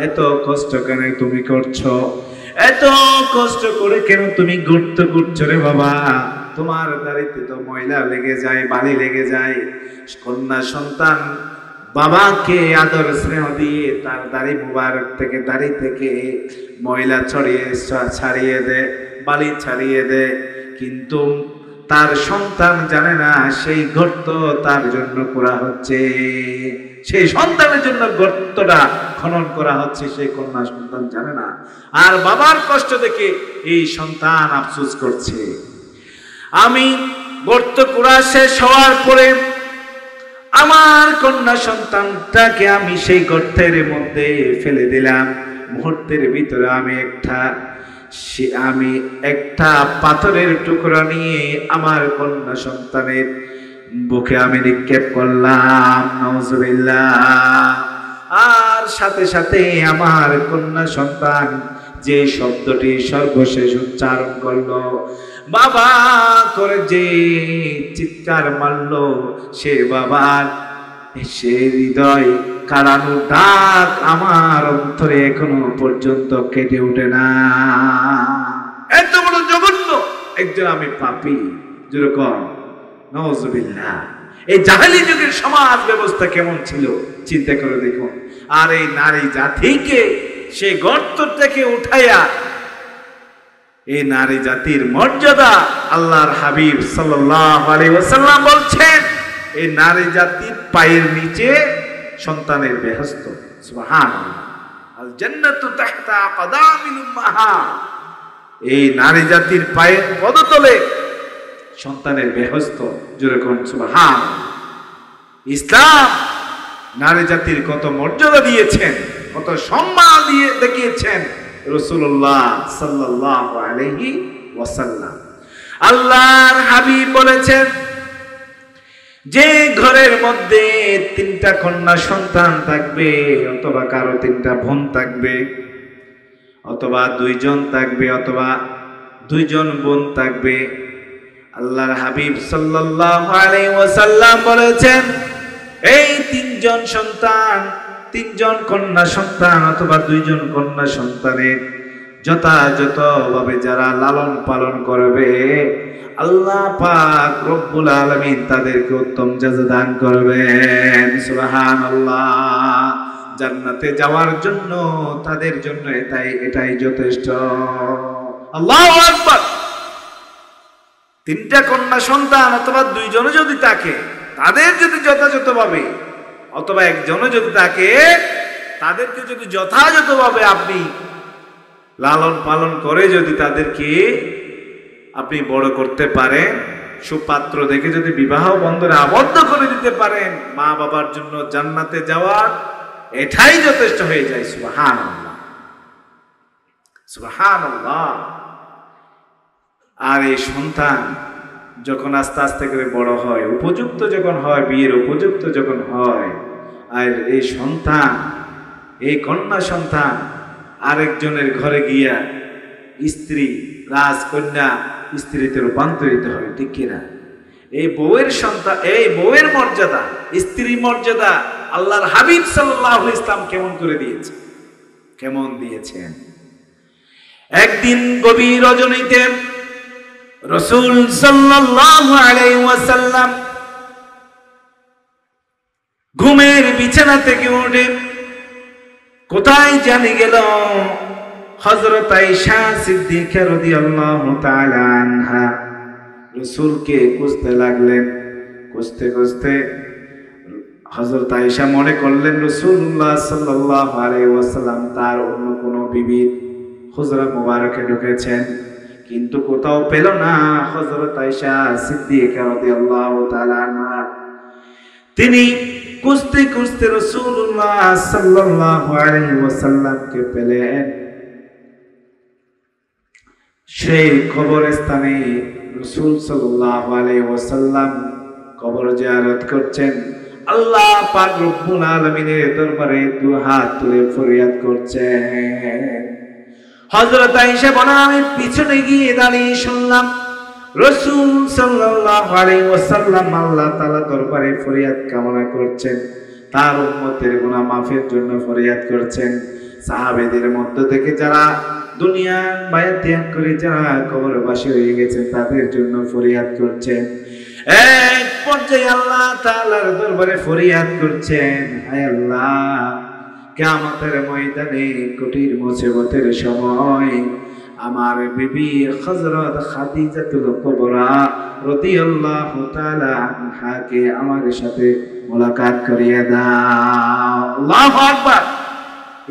A: এত কষ্ট কেন তুমি করছো? এত কষ্ট করে কেন তুমি গর্ত করছো রে বাবা? তোমার দাড়িতে তো ময়লা লেগে যায়, বালি লেগে যায়। কন্যা সন্তান বাবাকে আদর স্নেহ দিয়ে তার দাড়ি মুবারক থেকে, দাড়ি থেকে ময়লা ছাড়িয়ে দে, বালি ছাড়িয়ে দে। কিন্তু তার সন্তান জানে না সেই গর্ত তার জন্য করা হচ্ছে, সেই সন্তানের জন্য গর্তটা খনন করা হচ্ছে, সেই কন্যা সন্তান জানে না। আর বাবার কষ্ট দেখে এই সন্তান আফসোস করছে। আমি গর্ত করা শেষ হওয়ার পরে আমার কন্যা সন্তানটাকে আমি সেই গর্তের মধ্যে ফেলে দিলাম। মুহূর্তের ভিতরে আমি একটা পাথরের টুকরা নিয়ে আমার কন্যা সন্তানের বুকে আমি নিক্ষেপ করলাম। নাউযুবিল্লাহ। আর সাথে সাথে আমার কন্যা সন্তান যে শব্দটি সর্বশেষ উচ্চারণ করলো, বাবা করে যে চিৎকার মারলো, সে বাবার সে হৃদয় কারানো ডাক আমার অন্তরে এখনো পর্যন্ত কেটে ওঠে না। এত বড় জঘন্য একজন আমি পাপী। যেরকম নাউযুবিল্লাহ। এই জাহেলি যুগের সমাজ ব্যবস্থা কেমন ছিল চিন্তা করে দেখুন। আর এই নারী জাতিকে সে গর্ত থেকে উঠাইয়া, এই নারী জাতির মর্যাদা আল্লাহর হাবিব সাল্লাল্লাহু আলাইহি ওয়াসাল্লাম বলছেন, এই নারী জাতির পায়ের নিচে সন্তানের বেহেশত। সুবহানাল্লাহ। আল জান্নাতু তাহতা আকদামিল উম্মাহাত। এই নারী জাতির পায়ের পদতলে সন্তানের বেহেশত। যেরকম সুবহানাল্লাহ। ইসলাম নারী জাতির কত মর্যাদা দিয়েছেন, কত সম্মান দিয়ে দেখিয়েছেন রাসূলুল্লাহ সাল্লাল্লাহু আলাইহি ওয়াসাল্লাম। আল্লাহর হাবিব বলেছেন, যে ঘরের মধ্যে 3টা কন্যা সন্তান থাকবে, অথবা কারো 3টা বোন থাকবে, অথবা 2 জন থাকবে, অথবা 2 জন বোন থাকবে, আল্লাহর হাবিব সাল্লাল্লাহু আলাইহি ওয়াসাল্লাম বলেছেন, এই 3 জন সন্তান, 3 জন কন্যা সন্তান অথবা 2 জন কন্যা সন্তানের যথাযথভাবে যারা লালন পালন করবে, আল্লাহ পাক রব্বুল আলামিন তাদেরকে উত্তম জাযা দান করবেন। সুবহানাল্লাহ। জান্নাতে যাওয়ার জন্য তাদের জন্য এটাই যথেষ্ট। আল্লাহু আকবার। তিনটা কন্যা সন্তান অথবা দুইজনে যদি থাকে, তাদের যদি যথাযথভাবে, অথবা একজনও যদি থাকে, তাদেরকে যদি যথাযথভাবে আপনি লালন পালন করে যদি তাদেরকে আপনি বড় করতে পারেন, সুপাত্র দেখে যদি বিবাহ বন্ধনে আবদ্ধ করে দিতে পারেন, মা বাবার জন্য জান্নাতে যাওয়ার এটাই যথেষ্ট হয়ে যায়। সুবহানাল্লাহ, সুবহানাল্লাহ। আর এই সন্তান যখন আস্তে আস্তে করে বড় হয়, উপযুক্ত যখন হয়, বিয়ের উপযুক্ত যখন হয়, আর এই সন্তান, এই কন্যা সন্তান আরেকজনের ঘরে গিয়া স্ত্রী, রাজকন্যা স্ত্রীতে রূপান্তরিত হয়, ঠিক কিনা? এই বউয়ের সন্তান, এই বউয়ের মর্যাদা, স্ত্রী মর্যাদা আল্লাহর হাবিব সাল্লাল্লাহু আলাইহি ওয়াসাল্লাম কেমন করে দিয়েছে, কেমন দিয়েছেন। একদিন গভীর রজনীতে রাসূল সাল্লাল্লাহু আলাইহি ওয়াসাল্লাম ঘুমের বিছানা থেকে উঠে কোথায় জানি গেল। হযরত আয়েশা সিদ্দিকা রাদিয়াল্লাহু তাআলা আনহা রাসূলকে খুঁজতে লাগলেন। খুঁজতে খুঁজতে হযরত আয়েশা মনে করলেন রাসূলুল্লাহ সাল্লাল্লাহু আলাইহি ওয়াসাল্লাম তার অন্য কোনো বিবির হুজরা মুবারকে ঢুকেছেন, কিন্তু কোথাও পেল না হযরত আয়েশা সিদ্দিকা রাদিয়াল্লাহু তাআলা আনহা। তিনি খুঁজতে খুঁজতে রাসূলুল্লাহ সাল্লাল্লাহু আলাইহি ওয়াসাল্লামকে পেলেন। সেই কবরস্থানে রাসূল সাল্লাল্লাহু আলাইহি ওয়াসাল্লাম কবর জিয়ারত করছেন। আল্লাহ পাক রব্বুল আলামিনের দরবারে দুই হাত তুলে ফরিয়াদ করছেন। হযরত আয়েশা বলেন, আমি পিছনে গিয়ে দাঁড়িয়ে শুনলাম রাসূল সাল্লাল্লাহু আলাইহি ওয়াসাল্লাম আল্লাহ তাআলা দরবারে ফরিয়াদ কামনা করছেন, তার উম্মতের গুনাহ মাফের জন্য ফরিয়াদ করছেন। সাহাবীদের মধ্য থেকে যারা দুনিয়ার মায়া ত্যাগ করে যারা কবরবাসী হয়ে গেছেন তাদের জন্য ফরিয়াদ করছেন। এক পর্যায়ে আল্লাহ তাআলার দরবারে ফরিয়াদ করছেন, হায় আল্লাহ, কিয়ামতের ময়দানে কঠিন মুসিবতের সময় আমার বিবি হযরত খাদিজাতুল কুবরা রাদিয়াল্লাহু তাআলা আনহাকে আমার সাথে মুলাকাত করিয়ে দাও। আল্লাহু আকবার।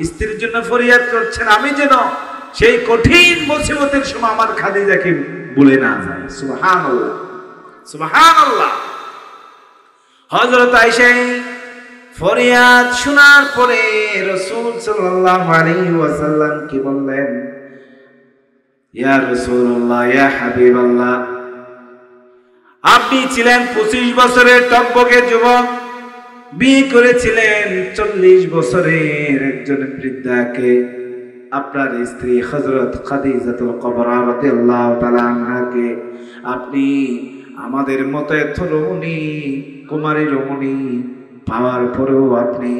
A: স্ত্রীর জন্য ফরিয়াদ করছেন, আমি যেন সেই কঠিন মুসিবতের সময় আমার খাদিজাকে ভুলে না যাই। সুবহানাল্লাহ, সুবহানাল্লাহ। হযরত আয়েশা ফরিয়াদ শোনার পরে রাসূল সাল্লাল্লাহু আলাইহি ওয়াসাল্লাম কি বললেন, ইয়া রাসূলুল্লাহ, ইয়া হাবিবাল্লাহ, আপনি ছিলেন 25 বছরের টকবকে যুবক, বিয়ে করেছিলেন 40 বছরের একজন বৃদ্ধাকে। আপনার স্ত্রী হযরত খাদিজাতুল কুবরা রাদিয়াল্লাহু তাআলা আনহাকে আপনি আমাদের মতো এত রমণী, কুমারী রমণী পাওয়ার পরেও আপনি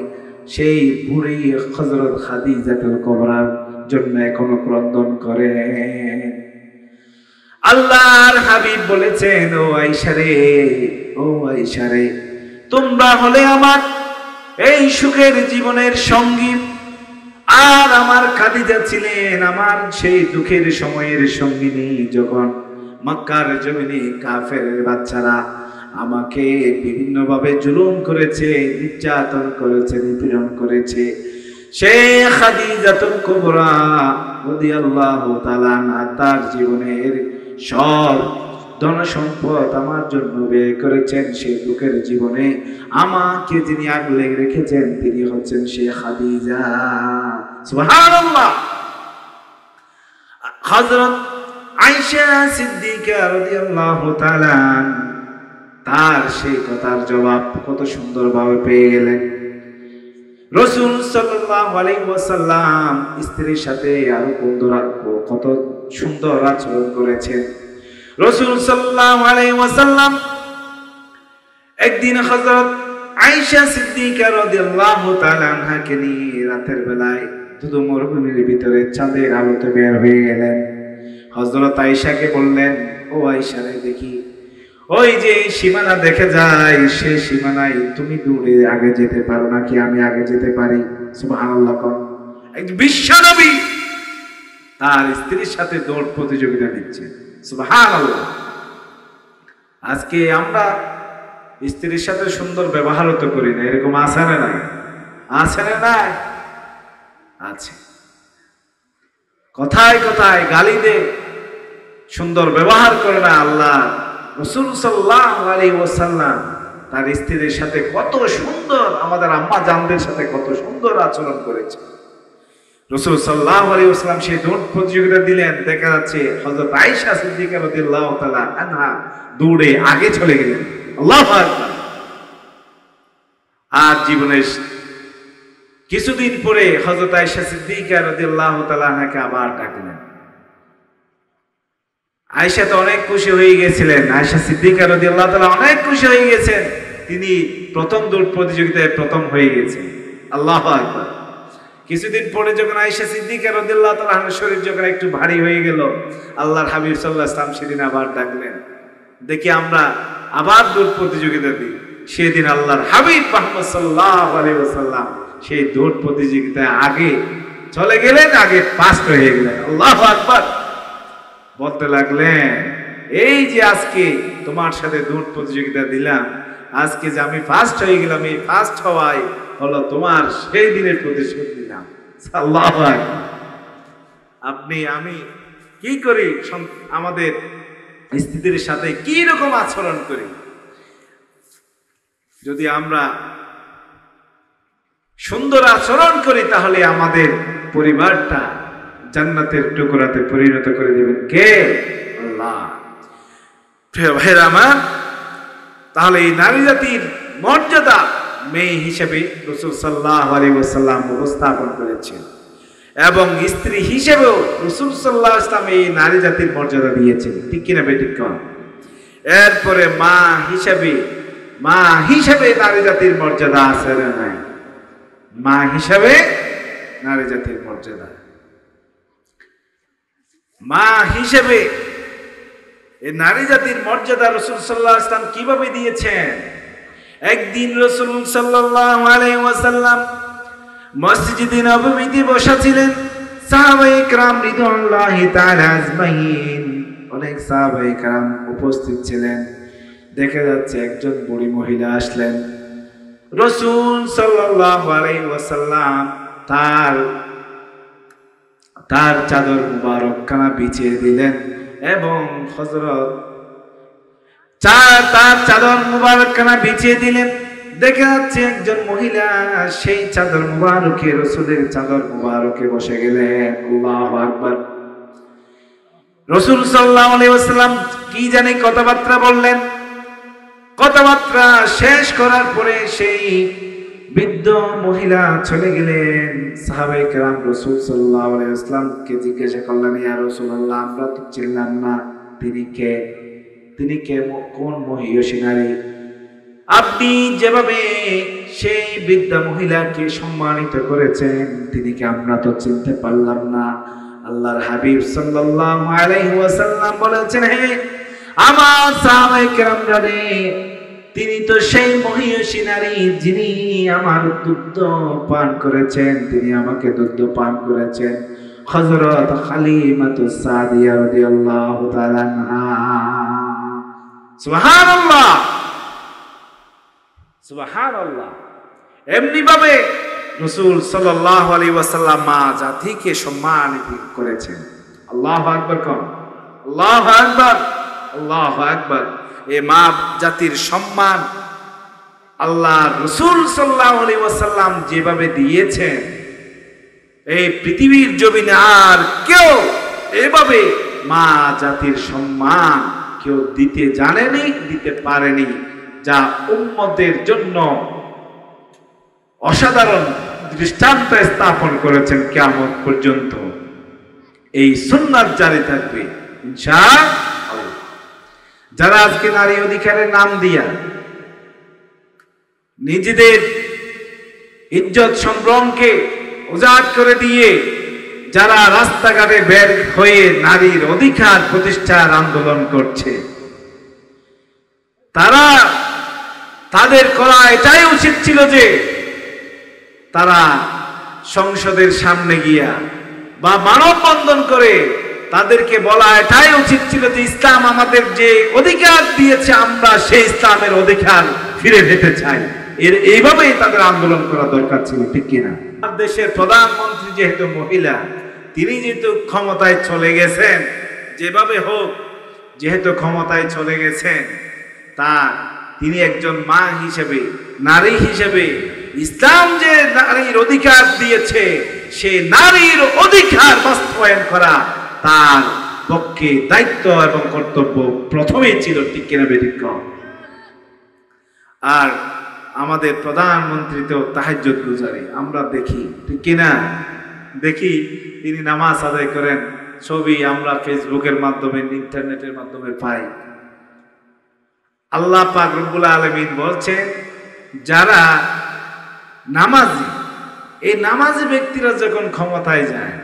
A: সেই বুড়ি হযরত খাদিজাতুল কুবরার জন্য এখনো ক্রন্দন করেন। আল্লাহর হাবিব বলেছেন, ও আয়েশা রে, ও আয়েশা রে, তোমরা হলে আমার এই সুখের জীবনের সঙ্গী, আর আমার খাদিজা ছিলেন আমার সেই দুঃখের সময়ের সঙ্গিনী। যখন মক্কার জমিনে কাফেরের বাচ্চারা আমাকে বিভিন্নভাবে জুলুম করেছে, নির্যাতন করেছে, নিপীড়ন করেছে, সেই খাদিজাতুল কুবরা রাদিয়াল্লাহু তাআলা আনহা তার জীবনের সব ধন সম্পদ আমার জন্য ব্যয় করেছেন। সেই দুঃখের জীবনে আমাকে যিনি আগলে রেখেছেন তিনি হচ্ছেন সেই খাদিজা। সুবহানাল্লাহ। হযরত আয়েশা সিদ্দিকা রাদিয়াল্লাহু তাআলা তার সেই কথার জবাব কত সুন্দরভাবে পেয়ে গেলেন। রাসূল সাল্লাল্লাহু আলাইহি ওয়াসাল্লাম স্ত্রীর সাথে আরো কত সুন্দর আচরণ করেছেন। রাসূল সাল্লাল্লাহু আলাইহি ওয়াসাল্লাম একদিন হযরত আয়েশা সিদ্দিকা রাদিয়াল্লাহু তাআলা আনহাকে নিয়ে রাতের বেলায় ধুধু মরুভূমির ভিতরে চাঁদের আলোতে বের হয়ে গেলেন। হযরত আয়েশাকে বললেন, ও আয়েশা রে দেখি ওই যে সীমানা দেখে যায়, সেই সীমানায় তুমি দূরে আগে যেতে পারো নাকি আমি আগে যেতে পারি? সুবহানাল্লাহ। একজন বিশ্বনবী তার স্ত্রীর সাথে দৌড় প্রতিযোগিতা দিচ্ছে। সুবহানাল্লাহ। আজকে আমরা স্ত্রীর সাথে সুন্দর ব্যবহারও তো করি না, এরকম আছে না নাই? আছে না নাই? আছে। কথায় কথায় গালি দে, সুন্দর ব্যবহার করে না। আল্লাহ রাসূল সাল্লাল্লাহু আলাইহি ওয়াসাল্লাম তার স্ত্রীর সাথে কত সুন্দর, আমাদের আম্মা জানদের সাথে কত সুন্দর আচরণ করেছে। রাসূল সাল্লাল্লাহু আলাইহি ওয়াসাল্লাম সেই দৌড় প্রতিযোগিতা দিলেন, দেখা যাচ্ছে হযরত আয়েশা সিদ্দিকা রাদিয়াল্লাহু তাআলা আনহা দৌড়ে আগে চলে গেলেন। আল্লাহু আকবার। আর জীবনের কিছুদিন পরে হযরত আয়েশা সিদ্দিকা রাদিয়াল্লাহু তাআলা আনহাকে আবার ডাকলেন। আয়েশা তো অনেক খুশি হয়ে গেছিলেন, আয়েশা সিদ্দিকা রাদিয়াল্লাহু তাআলা অনেক খুশি হয়ে গেছেন, তিনি প্রথম দৌড় প্রতিযোগিতায় প্রথম হয়ে গেছেন। আল্লাহু আকবার। কিছুদিন পরে যখন আয়েশা সিদ্দিকা রাদিয়াল্লাহু তাআলা আনহার শরীর যখন একটু ভারী হয়ে গেল, আল্লাহর হাবিব সাল্লাল্লাহু আলাইহি ওয়াসাল্লাম সেদিন আবার ডাকলেন, দেখি আমরা আবার দৌড় প্রতিযোগিতা দিই। সেদিন আল্লাহর হাবিব মুহাম্মদ সাল্লাল্লাহু আলাইহি ওয়াসাল্লাম সেই দৌড় প্রতিযোগিতায় আগে চলে গেলেন, আগে ফার্স্ট হয়ে গেলেন। আল্লাহু আকবার। বলতে লাগলেন, এই যে আজকে তোমার সাথে দৌড় প্রতিযোগিতা দিলাম, আজকে যে আমি ফার্স্ট হয়ে গেলাম, এই ফার্স্ট হওয়াই হলো তোমার সেই দিনের প্রতিশোধ নিলাম। আল্লাহু আকবার। আপনি আমি কি করি, আমাদের স্ত্রীদের সাথে কি রকম আচরণ করি? যদি আমরা সুন্দর আচরণ করি তাহলে আমাদের পরিবারটা জান্নাতের টুকরাতে পরিণত করে দিবেন কে? আল্লাহ। প্রিয় ভাইরা আমার, তাহলে এই নারী জাতির মর্যাদা মেয়ে হিসেবে রাসূল সাল্লাল্লাহু আলাইহি ওয়াসাল্লাম উপস্থাপন করেছেন, এবং স্ত্রী হিসেবেও রাসূল সাল্লাল্লাহু আলাইহি ওয়াসাল্লাম এই নারী জাতির মর্যাদা দিয়েছেন। ঠিক কিনা বেঠিক? এরপরে মা হিসেবে নারী জাতির মর্যাদা আছে না নাই? মা হিসেবে নারী জাতির মর্যাদা, মা হিসেবে এই নারী জাতির মর্যাদা রাসূল সাল্লাল্লাহু আলাইহি ওয়াসাল্লাম কিভাবে দিয়েছেন? একদিন রাসূল সাল্লাল্লাহু আলাইহি ওয়াসাল্লাম মসজিদে নববীতে বসা ছিলেন। সাহাবায়ে কেরাম রিদওয়ানুল্লাহি তাআলা আজমাইন, অনেক সাহাবায়ে কেরাম উপস্থিত ছিলেন। দেখা যাচ্ছে একজন বুড়ি মহিলা আসলেন, রাসূল সাল্লাল্লাহু আলাইহি ওয়াসাল্লাম তার চাদর মুবারক খানা বিছিয়ে দিলেন, এবং হযরত তার চাদর মুবারক খানা বিছিয়ে দিলেন। দেখা যাচ্ছে একজন মহিলা সেই চাদর মুবারকে, রাসূলের চাদর মুবারকে বসে গেলেন। আল্লাহু আকবার। রাসূল সাল্লাল্লাহু আলাইহি ওয়াসাল্লাম কি জানি কথাবার্তা বললেন। কথাবার্তা শেষ করার পরে সেই বৃদ্ধ মহিলা চলে গেলেন। সাহাবায়ে কেরাম রাসূল সাল্লাল্লাহু আলাইহি ওয়াসাল্লামকে জিজ্ঞাসা করলেন, ইয়া রাসূলুল্লাহ, আমরা তো চিনলাম না, তিনি কে? কোন মহিয়সী নারী? আপনি যেভাবে সেই বৃদ্ধা মহিলাকে সম্মানিত করেছেন, তিনি কে? আমরা তো চিনতে পারলাম না। আল্লাহর হাবিব সাল্লাল্লাহু আলাইহি ওয়াসাল্লাম বলেছেন, হে আমার সাহাবায়ে কেরাম জানে, তিনি তো সেই মহিয়সী নারী যিনি আমার দুগ্ধ পান করেছেন, তিনি আমাকে দুগ্ধ পান করেছেন, হযরত হালিমাতুস সাদিয়া রাদিয়াল্লাহু তাআলা আনহা। সুবহানাল্লাহ, সুবহানাল্লাহ। এমনি ভাবে রাসূল সাল্লাল্লাহু আলাইহি ওয়াসাল্লাম মা জাতিকে সম্মানিত করেছেন। আল্লাহু আকবার। কোন আল্লাহু আকবার, আল্লাহু আকবার। এই মা জাতির সম্মান আল্লাহ রাসূল সাল্লাল্লাহু আলাইহি ওয়াসাল্লাম যেভাবে দিয়েছেন, এই পৃথিবীর জমিনে আর কেউ এভাবে মা জাতির সম্মান কেউ দিতে জানেনি, দিতে পারেনি, যা উম্মতের জন্য অসাধারণ দৃষ্টান্ত স্থাপন করেছেন কিয়ামত পর্যন্ত। এই সুন্নাত জারি থাকবে ইনশাআল্লাহ। যারা আজকে নারী অধিকারের নাম দিয়া নিজেদের ইজ্জত সম্ভ্রমকে উজাড় করে দিয়ে যারা রাস্তাঘাটে বের হয়ে নারীর অধিকার প্রতিষ্ঠার আন্দোলন করছে, তাদের করা এটাই উচিত ছিল যে তারা সংসদের সামনে গিয়া বা মানববন্ধন করে তাদেরকে বলা এটাই উচিত ছিল যে ইসলাম আমাদের যে অধিকার দিয়েছে আমরা সেই ইসলামের অধিকার ফিরে পেতে চাই। এইভাবেই তাদের আন্দোলন করা দরকার ছিল, ঠিক কিনা? দেশের প্রধানমন্ত্রী যেহেতু মহিলা, তিনি যেহেতু ক্ষমতায় চলে গেছেন, যেভাবে হোক যেহেতু ক্ষমতায় চলে গেছেন, তিনি একজন মা হিসেবে, নারী হিসেবে ইসলাম যে নারীর অধিকার দিয়েছে সে নারীর অধিকার বাস্তবায়ন করা তার পক্ষে দায়িত্ব এবং কর্তব্য প্রথমেই ছিল, ঠিক কিনা বেঠিক? আর আমাদের প্রধানমন্ত্রী তো তাহাজ্জুদ গুজারি, আমরা দেখি, ঠিক কিনা? দেখি তিনি নামাজ আদায় করেন, ছবি আমরা ফেসবুকের মাধ্যমে, ইন্টারনেটের মাধ্যমে পাই। আল্লাহ পাক রব্বুল আলামিন বলছেন, যারা নামাজি, এই নামাজি ব্যক্তিরা যখন ক্ষমতায় যায়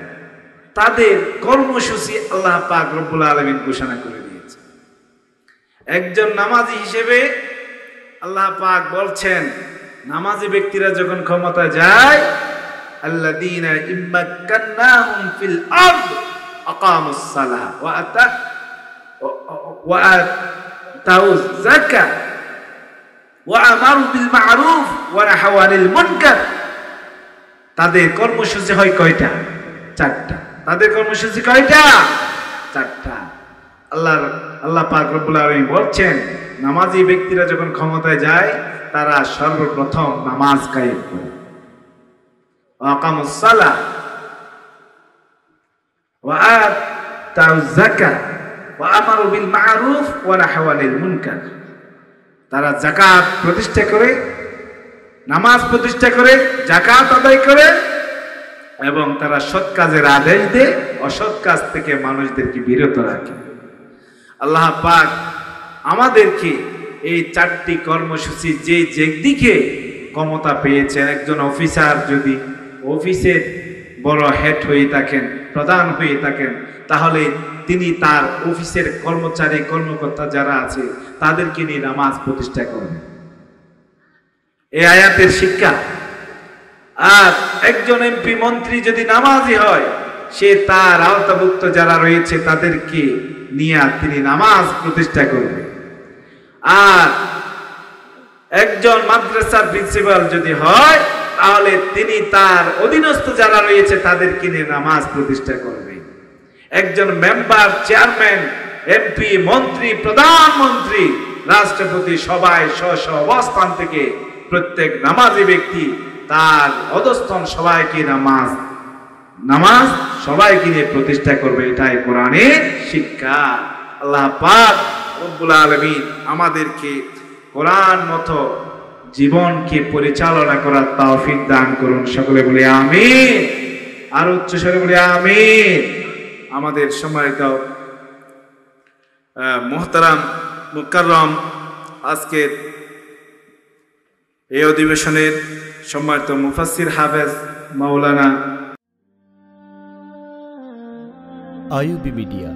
A: তাদের কর্মসূচি আল্লাহ পাক রব্বুল আলামিন ঘোষণা করে দিয়েছে। একজন নামাজি হিসেবে আল্লাহ পাক বলছেন, নামাজি ব্যক্তিরা যখন ক্ষমতায় যায়, আল্লাযীনা ইম্মাক্কান্নাহুম ফিল আরদ আকামুস সালাহ ওয়া আতাউয যাকাত ওয়া আমারু বিল মা'রুফ ওয়া নাহাউ আনিল মুনকার। তাদের কর্মসূচি হয় কয়টা? 4টা। তাদের কর্মসূচি কয়টা? 4টা। আল্লাহ পাক রব্বুল আলামিন বলছেন, নামাজি ব্যক্তিরা যখন ক্ষমতায় যায় তারা সর্বপ্রথম নামাজ কায়েম করে, আকামুস সালাহ ওয়া আতাউয যাকাত ওয়া আমারু বিল মা'রুফ ওয়া নাহাউ আনিল মুনকার। তারা যাকাত প্রতিষ্ঠা করে, নামাজ প্রতিষ্ঠা করে, যাকাত আদায় করে এবং তারা সৎ কাজের আদেশ দেয়, অসৎ কাজ থেকে মানুষদেরকে বিরত রাখে। আল্লাহ পাক আমাদেরকে এই 4টি কর্মসূচি, যে যেদিকে ক্ষমতা পেয়েছেন, একজন অফিসার যদি অফিসের বড় হেড হয়ে থাকেন, প্রধান হয়ে থাকেন, তাহলে তিনি তার অফিসের কর্মচারী কর্মকর্তা যারা আছে তাদেরকে নিয়ে নামাজ প্রতিষ্ঠা করবেন, এই আয়াতের শিক্ষা। আর একজন এমপি মন্ত্রী যদি নামাজি হয়, সে তার আওতাভুক্ত যারা রয়েছে তাদেরকে নিয়ে তিনি নামাজ প্রতিষ্ঠা করবে। আর একজন মাদ্রাসার প্রিন্সিপাল যদি হয়, তাহলে তিনি তার অধীনস্থ যারা রয়েছে তাদেরকে নিয়ে নামাজ প্রতিষ্ঠা করবে। একজন মেম্বার, চেয়ারম্যান, এমপি, মন্ত্রী, প্রধানমন্ত্রী, রাষ্ট্রপতি সবাই স্ব অবস্থান থেকে প্রত্যেক নামাজি ব্যক্তি তার অধস্তন সবাইকে নামাজ সবাইকে নিয়ে প্রতিষ্ঠা করবে। এটাই কোরআনের শিক্ষা। আল্লাহ পাক রব্বুল আলামিন আমাদেরকে কোরআন মতো জীবনকে পরিচালনা করার তৌফিক দান করুন। সকলে বলি আমিন। আর উচ্চ স্বরে বলি আমিন। আমাদের সম্মানিত মুহতারাম মুকাররম আজকের এই অধিবেশনের সম্মানিত মুফাসসির হাফেজ মাওলানা
B: আইইউবি মিডিয়া